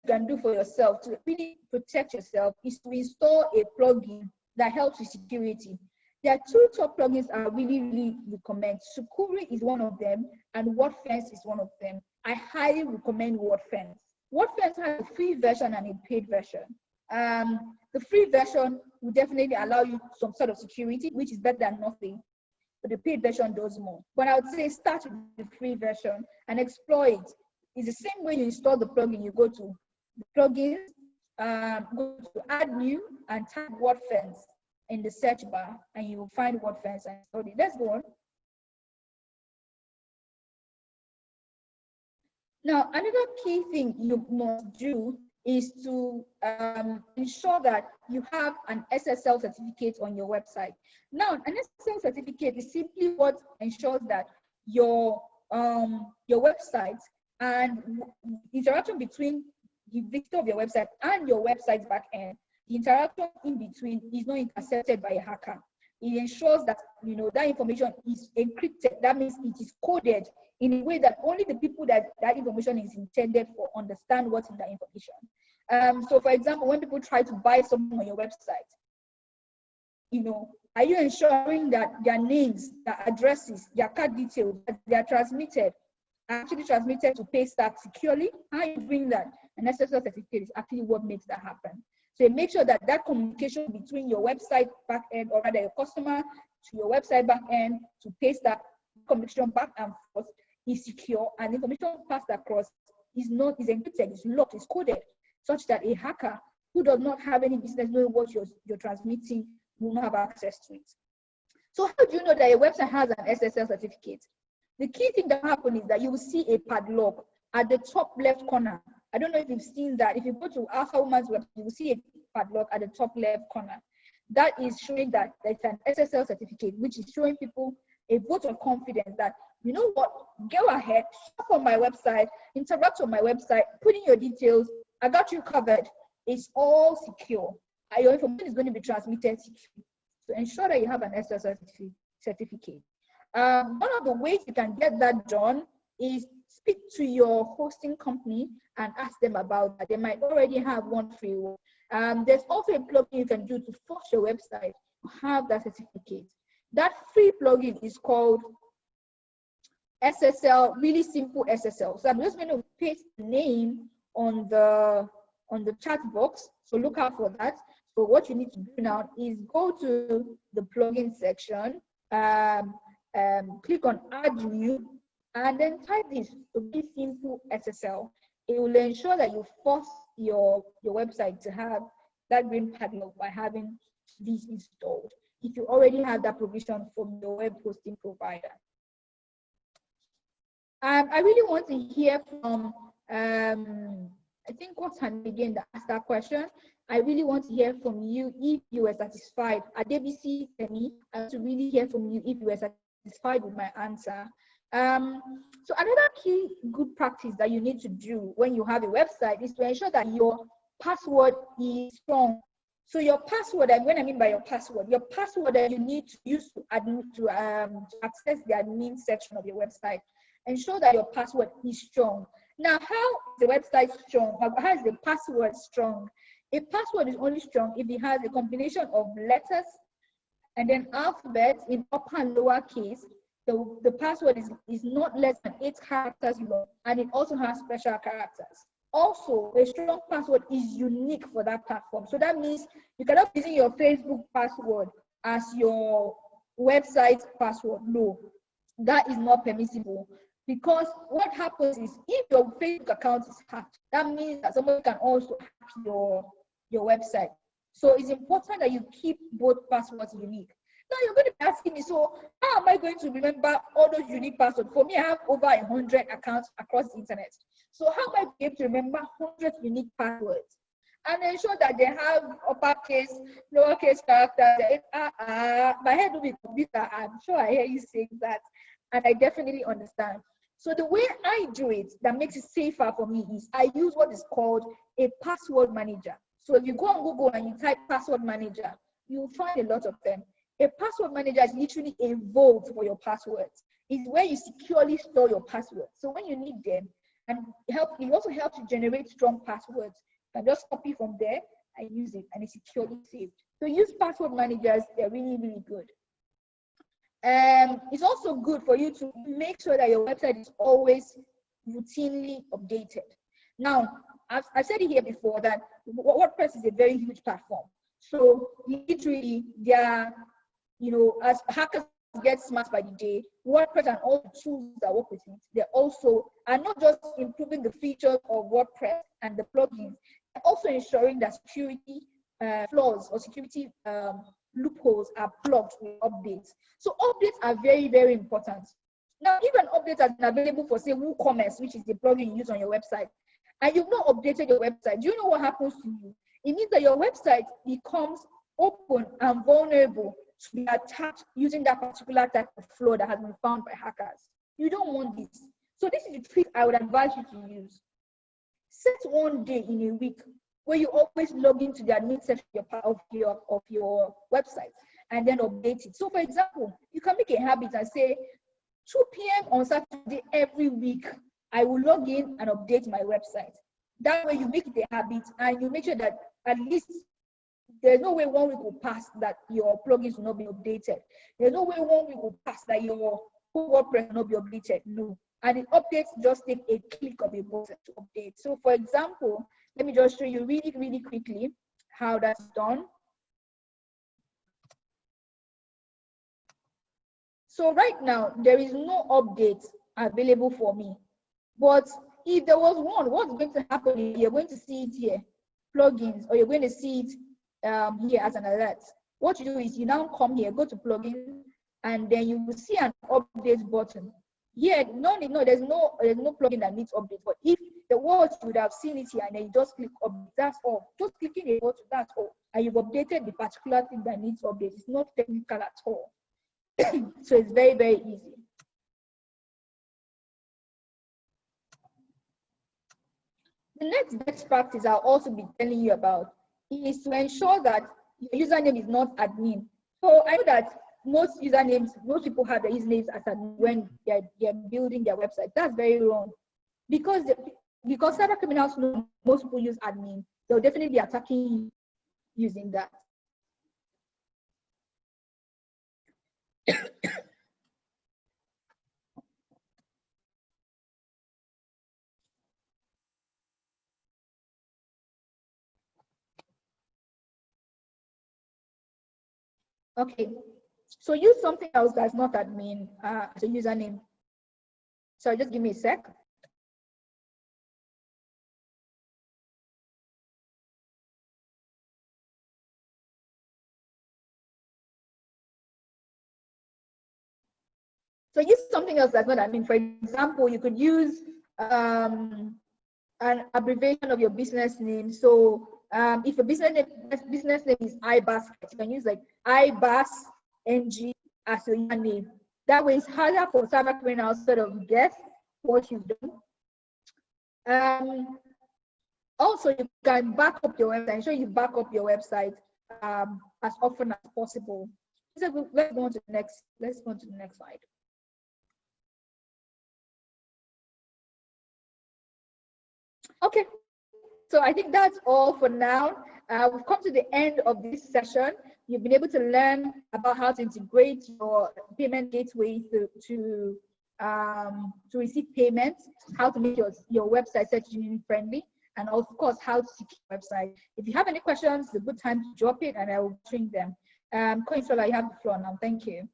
you can do for yourself to really protect yourself is to install a plugin that helps with security. There are two top plugins I really recommend. Sucuri is one of them, and WordFence is one of them. I highly recommend WordFence. WordFence has a free version and a paid version. The free version will definitely allow you some sort of security, which is better than nothing, but the paid version does more. But I would say start with the free version and explore it. It's the same way you install the plugin. You go to the plugins, go to add new and type WordFence in the search bar, and you will find WordFence and install it. Let's go on. Now, another key thing you must do is to ensure that you have an SSL certificate on your website. Now, an SSL certificate is simply what ensures that your website and interaction between the visitor of your website and your website's backend, the interaction in between is not intercepted by a hacker. It ensures that that information is encrypted. That means it is coded in a way that only the people that information is intended for understand what's in that information. So for example, when people try to buy something on your website, are you ensuring that their names, their addresses, their card details, they are actually transmitted to Paystack securely? How are you doing that? An SSL certificate is actually what makes that happen. So you make sure that communication between your website backend, or rather your customer to your website backend to Paystack, communication back and forth is secure, and information passed across is encrypted, is locked, is coded, such that a hacker who does not have any business knowing what you're transmitting will not have access to it. So how do you know that a website has an SSL certificate? The key thing that happens is that you will see a padlock at the top left corner. I don't know if you've seen that. If you go to Alpha Woman's website, you will see a padlock at the top left corner. That is showing that there's an SSL certificate, which is showing people a vote of confidence that, you know what, go ahead, shop on my website, interact on my website, put in your details, I got you covered. It's all secure. Your information is going to be transmitted securely. So ensure that you have an SSL certificate. One of the ways you can get that done is speak to your hosting company and ask them about that. They might already have one free one. There's also a plugin you can do to force your website to have that certificate. That free plugin is called SSL, really simple SSL. So I'm just going to paste the name on the chat box. So look out for that. So what you need to do now is go to the plugin section, click on add new, and then type this to be simple SSL. It will ensure that you force your website to have that green padlock by having this installed, if you already have that provision from your web hosting provider. I really want to hear from, I think what's her name again that asked that question. I really want to hear from you if you were satisfied. At DBC, Femi, I want to really hear from you if you were satisfied with my answer. So another key good practice that you need to do when you have a website is to ensure that your password is strong. So your password, and when I mean by your password that you need to use to access the admin section of your website, ensure that your password is strong. Now, how is the website strong? How is the password strong? A password is only strong if it has a combination of letters and then alphabets in upper and lower case. The password is not less than 8 characters long, and it also has special characters. Also, a strong password is unique for that platform. So that means you cannot be using your Facebook password as your website password. No, that is not permissible. Because what happens is, if your Facebook account is hacked, that means that someone can also hack your website. So it's important that you keep both passwords unique. Now you're going to be asking me, so how am I going to remember all those unique passwords? For me, I have over 100 accounts across the internet. So how am I able to remember 100 unique passwords? And ensure that they have uppercase, lowercase characters. My head will be computer. I'm sure I hear you saying that, and I definitely understand. So the way I do it that makes it safer for me is I use what is called a password manager. So if you go on Google and you type password manager, you'll find a lot of them. A password manager is literally a vault for your passwords. It's where you securely store your passwords. So when you need them, and it also helps you generate strong passwords. You can just copy from there and use it, and it's securely saved. So use password managers, they're really, really good. It's also good for you to make sure that your website is always routinely updated. Now, I've said it here before that WordPress is a very huge platform. So literally, as hackers get smart by the day, WordPress and all the tools that work with it, they also are not just improving the features of WordPress and the plugins, they're also ensuring that security flaws or security loopholes are plugged with updates. So updates are very, very important. Now, if an update has been available for, say, WooCommerce, which is the plugin you use on your website, and you've not updated your website, do you know what happens to you? It means that your website becomes open and vulnerable to be attacked using that particular type of flaw that has been found by hackers. You don't want this. So this is the trick I would advise you to use. Set one day in a week where you always log into the admin section of your website and then update it. So for example, you can make a habit and say 2 p.m. on Saturday every week, I will log in and update my website. That way you make it a habit and you make sure that at least there's no way 1 week will pass that your plugins will not be updated. There's no way 1 week will pass that your whole WordPress will not be updated. No. And the updates just take a click of a button to update. So for example, let me just show you really, really quickly how that's done. So right now, there is no update available for me. But if there was one, what's going to happen is you're going to see it here, plugins, or you're going to see it here as an alert. What you do is you now come here, go to plugins, and then you will see an update button. Here, no, there's no plugin that needs update. But if there was, you would have seen it here, and then you just click update. That's all. Just clicking a button, that's all. And you've updated the particular thing that needs update. It's not technical at all. So it's very, very easy. The next best practice I'll also be telling you about is to ensure that your username is not admin. So I know that most people have their usernames as admin when they're building their website. That's very wrong. Because cyber criminals know most people use admin, they'll definitely be attacking you using that. Okay, so use something else that's not admin as a username. So just give me a sec. So use something else that's not admin. For example, you could use an abbreviation of your business name. So if your business name is iBasket, you can use like iBasNG as your username. That way it's harder for cyber criminals to sort of guess what you've done. Also, you can back up your website. Ensure you back up your website as often as possible. So let's go on to the next. Let's go on to the next slide. Okay, so I think that's all for now. We've come to the end of this session. You've been able to learn about how to integrate your payment gateway to receive payments, how to make your website search engine friendly, and of course, how to secure your website. If you have any questions, it's a good time to drop it and I will bring them. Koinsola, you have the floor now. Thank you.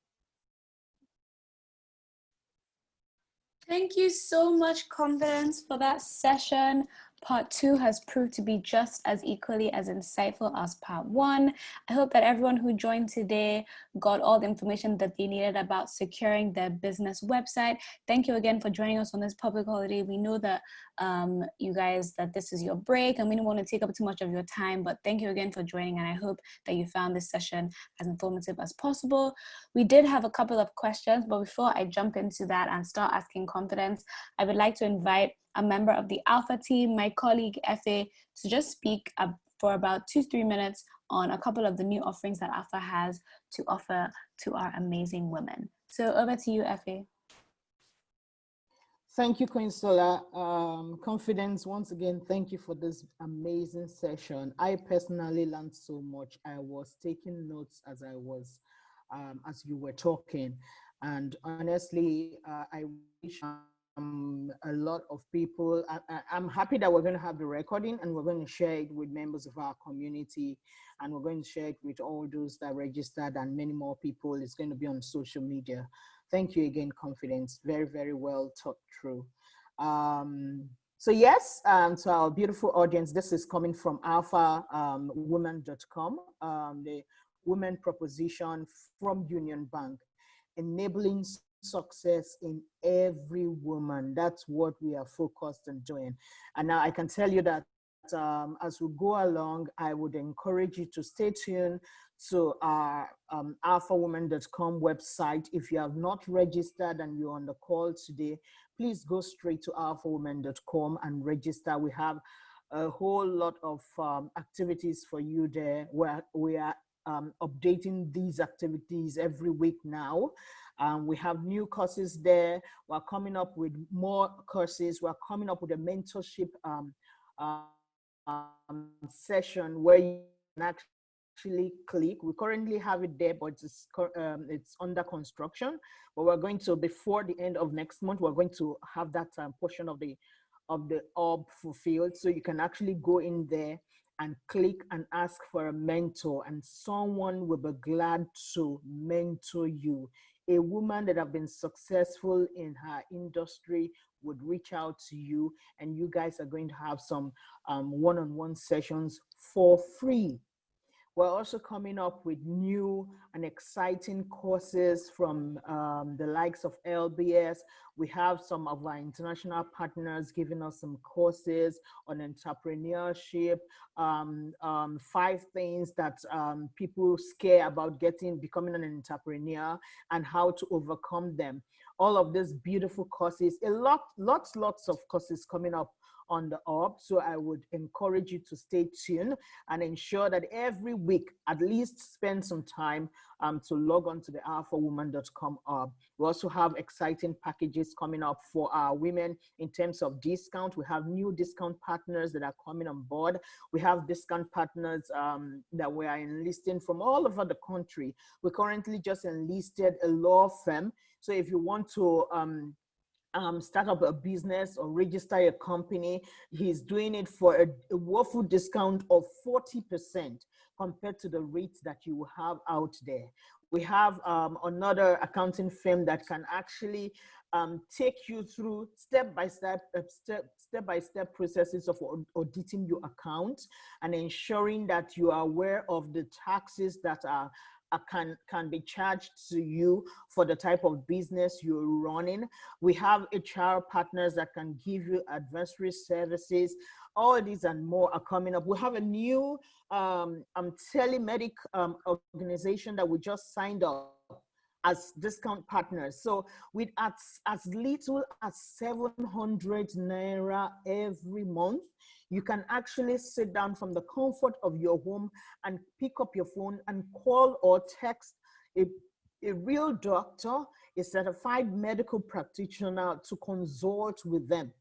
Thank you so much, Confidence, for that session. Part 2 has proved to be just as equally as insightful as part 1. I hope that everyone who joined today got all the information that they needed about securing their business website. Thank you again for joining us on this public holiday. We know that you guys, that this is your break and we don't want to take up too much of your time, but thank you again for joining, and I hope that you found this session as informative as possible. We did have a couple of questions, but before I jump into that and start asking Confidence, I would like to invite a member of the Alpha team, my colleague Efe, to just speak for about 2-3 minutes on a couple of the new offerings that Alpha has to offer to our amazing women. So over to you, Effie. Thank you, Queen Sola. Confidence, once again, thank you for this amazing session. I personally learned so much. I was taking notes as as you were talking. And honestly, I wish a lot of people, I'm happy that we're going to have the recording and we're going to share it with members of our community, and we're going to share it with all those that registered and many more people. It's going to be on social media. Thank you again, Confidence. Very, very well thought through. So yes, to our beautiful audience, this is coming from alphawoman.com, the women proposition from Union Bank, enabling success in every woman. That's what we are focused on doing. And now I can tell you that as we go along, I would encourage you to stay tuned to our alphawoman.com website. If you have not registered and you're on the call today, please go straight to alphawoman.com and register. We have a whole lot of activities for you there, where we are updating these activities every week now. We have new courses there. We're coming up with more courses. We're coming up with a mentorship session where you can actually click. We currently have it there, but it's under construction. But we're going to, before the end of next month, we're going to have that portion of the orb fulfilled. So you can actually go in there and click and ask for a mentor, and someone will be glad to mentor you. A woman that have been successful in her industry would reach out to you, and you guys are going to have some one-on-one sessions for free. We're also coming up with new and exciting courses from the likes of LBS. We have some of our international partners giving us some courses on entrepreneurship, 5 things that people scare about becoming an entrepreneur and how to overcome them. All of these beautiful courses, lots of courses coming up on the orb. So I would encourage you to stay tuned and ensure that every week at least spend some time to log on to the alphawoman.com orb. We also have exciting packages coming up for our women in terms of discount. We have new discount partners that are coming on board. We have discount partners that we are enlisting from all over the country. We currently just enlisted a law firm. So if you want to start up a business or register a company, he's doing it for a wonderful discount of 40% compared to the rates that you will have out there. We have another accounting firm that can actually take you through step-by-step processes of auditing your account and ensuring that you are aware of the taxes that can be charged to you for the type of business you're running. We have HR partners that can give you advisory services. All these and more are coming up. We have a new telemedic organization that we just signed up as discount partners. So with as little as 700 Naira every month, you can actually sit down from the comfort of your home and pick up your phone and call or text a real doctor, a certified medical practitioner to consult with them.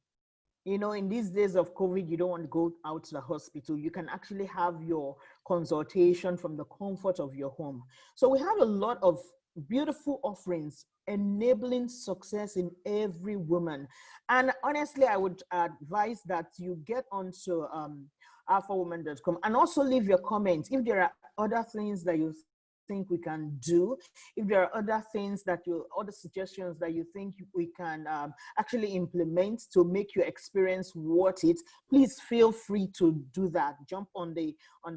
You know, in these days of COVID, you don't want to go out to the hospital. You can actually have your consultation from the comfort of your home. So we have a lot of beautiful offerings enabling success in every woman. And honestly, I would advise that you get onto alphawoman.com and also leave your comments. If there are other things that you think we can do, if there are other things that other suggestions that you think we can actually implement to make your experience worth it, please feel free to do that. Jump on the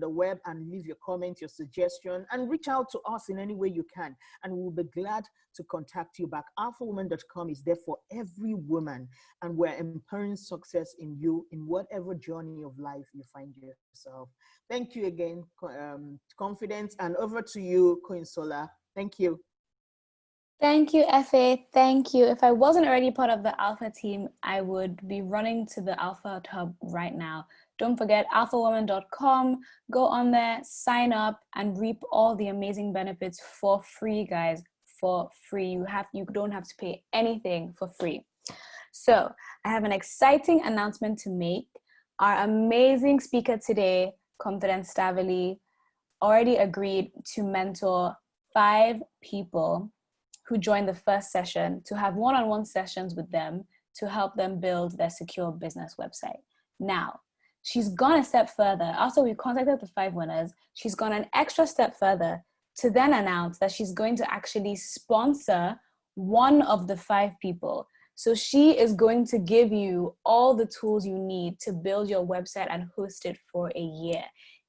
web and leave your comment, your suggestion, and reach out to us in any way you can, and we'll be glad to contact you back. alphawoman.com is there for every woman, and we're empowering success in you in whatever journey of life you find yourself. Thank you again, Confidence, and over to you, Queen Sola. Thank you. Thank you, Effie. Thank you. If I wasn't already part of the Alpha team, I would be running to the Alpha Hub right now. Don't forget alphawoman.com. Go on there, sign up, and reap all the amazing benefits for free, guys. For free. You don't have to pay anything for free. So I have an exciting announcement to make. Our amazing speaker today, Confidence Stavely, already agreed to mentor 5 people who joined the first session to have one-on-one sessions with them to help them build their secure business website. Now, she's gone a step further. After we contacted the 5 winners, she's gone an extra step further to then announce that she's going to actually sponsor one of the 5 people. So she is going to give you all the tools you need to build your website and host it for a year.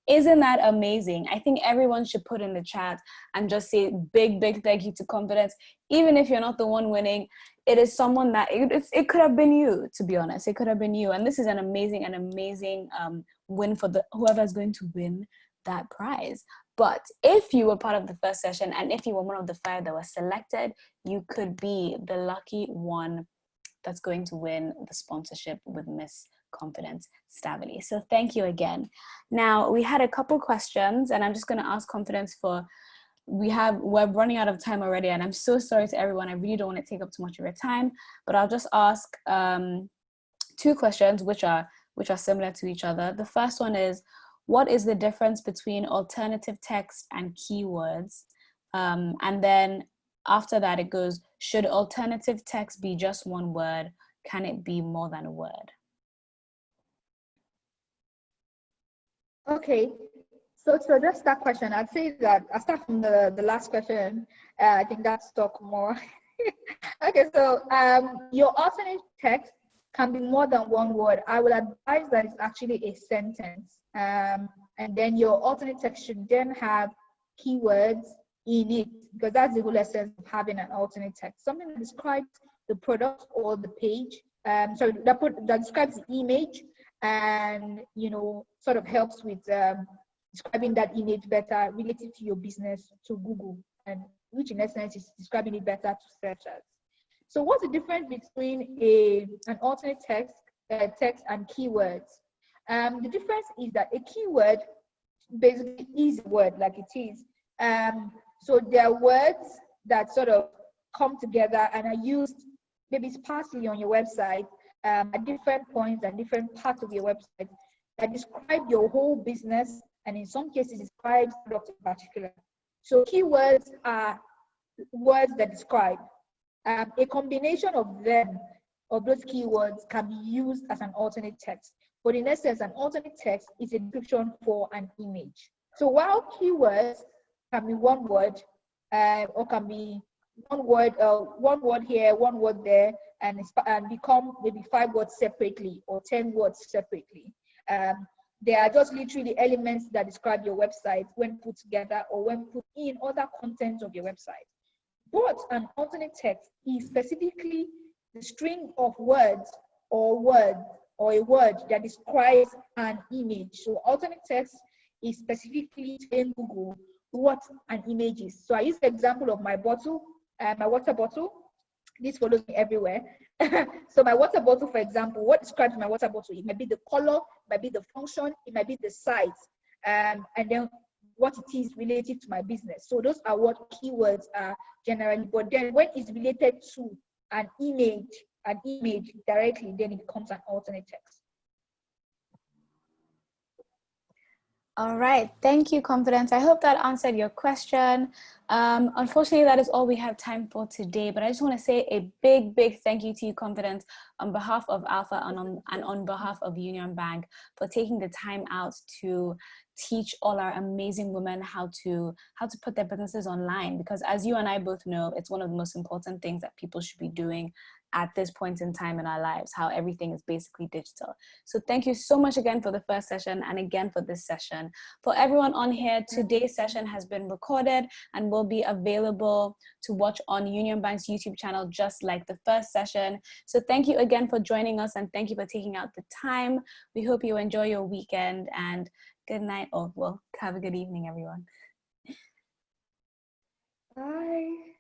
Isn't that amazing? I think everyone should put in the chat and just say big thank you to Confidence. Even if you're not the one winning, it is someone that it could have been you, to be honest. It could have been you. And this is an amazing win for whoever is going to win that prize. But if you were part of the first session and if you were one of the 5 that were selected, you could be the lucky one that's going to win the sponsorship with Miss Confidence Stavely. So thank you again. Now, we had a couple questions, and I'm just going to ask Confidence we're running out of time already, and I'm so sorry to everyone. I really don't want to take up too much of your time, but I'll just ask 2 questions which are similar to each other. The first one is, what is the difference between alternative text and keywords? And then after that, it goes, should alternative text be just one word? Can it be more than a word? Okay, so to address that question, I'd say that I'll start from the last question. I think that stuck more. Okay, so your alternate text can be more than one word. I will advise that it's actually a sentence. And then your alternate text should then have keywords in it, because that's the whole essence of having an alternate text. Something that describes the product or the page. That describes the image, and sort of helps with describing that image better relative to your business to Google, and which in essence is describing it better to searchers. So what's the difference between an alternate text and keywords? The difference is that a keyword basically is a word like it is. So there are words that sort of come together and are used maybe sparsely on your website at different points and different parts of your website that describe your whole business, and in some cases describes product in particular. So keywords are words that describe. A combination of those keywords can be used as an alternate text. But in essence, an alternate text is a description for an image. So while keywords can be one word, or can be one word here, one word there, and become maybe 5 words separately or 10 words separately. They are just literally elements that describe your website when put together or when put in other content of your website. But an alternate text is specifically the string of words or a word that describes an image. So alternate text is specifically in Google what an image is. So I use the example of my bottle, my water bottle. This follows me everywhere. So my water bottle, for example, what describes my water bottle? It might be the color, it might be the function, it might be the size, and then what it is related to my business. So those are what keywords are generally. But then when it's related to an image directly, then it becomes an alternate text. All right, thank you, Confidence. I hope that answered your question. Unfortunately, that is all we have time for today, but I just want to say a big thank you to you, Confidence, on behalf of Alpha and on behalf of Union Bank for taking the time out to teach all our amazing women how to put their businesses online, because as you and I both know, it's one of the most important things that people should be doing at this point in time in our lives, how everything is basically digital. So thank you so much again for the first session and again for this session. For everyone on here, today's session has been recorded and will be available to watch on Union Bank's YouTube channel, just like the first session. So thank you again for joining us, and thank you for taking out the time. We hope you enjoy your weekend, and good night, or well, have a good evening, everyone. Bye.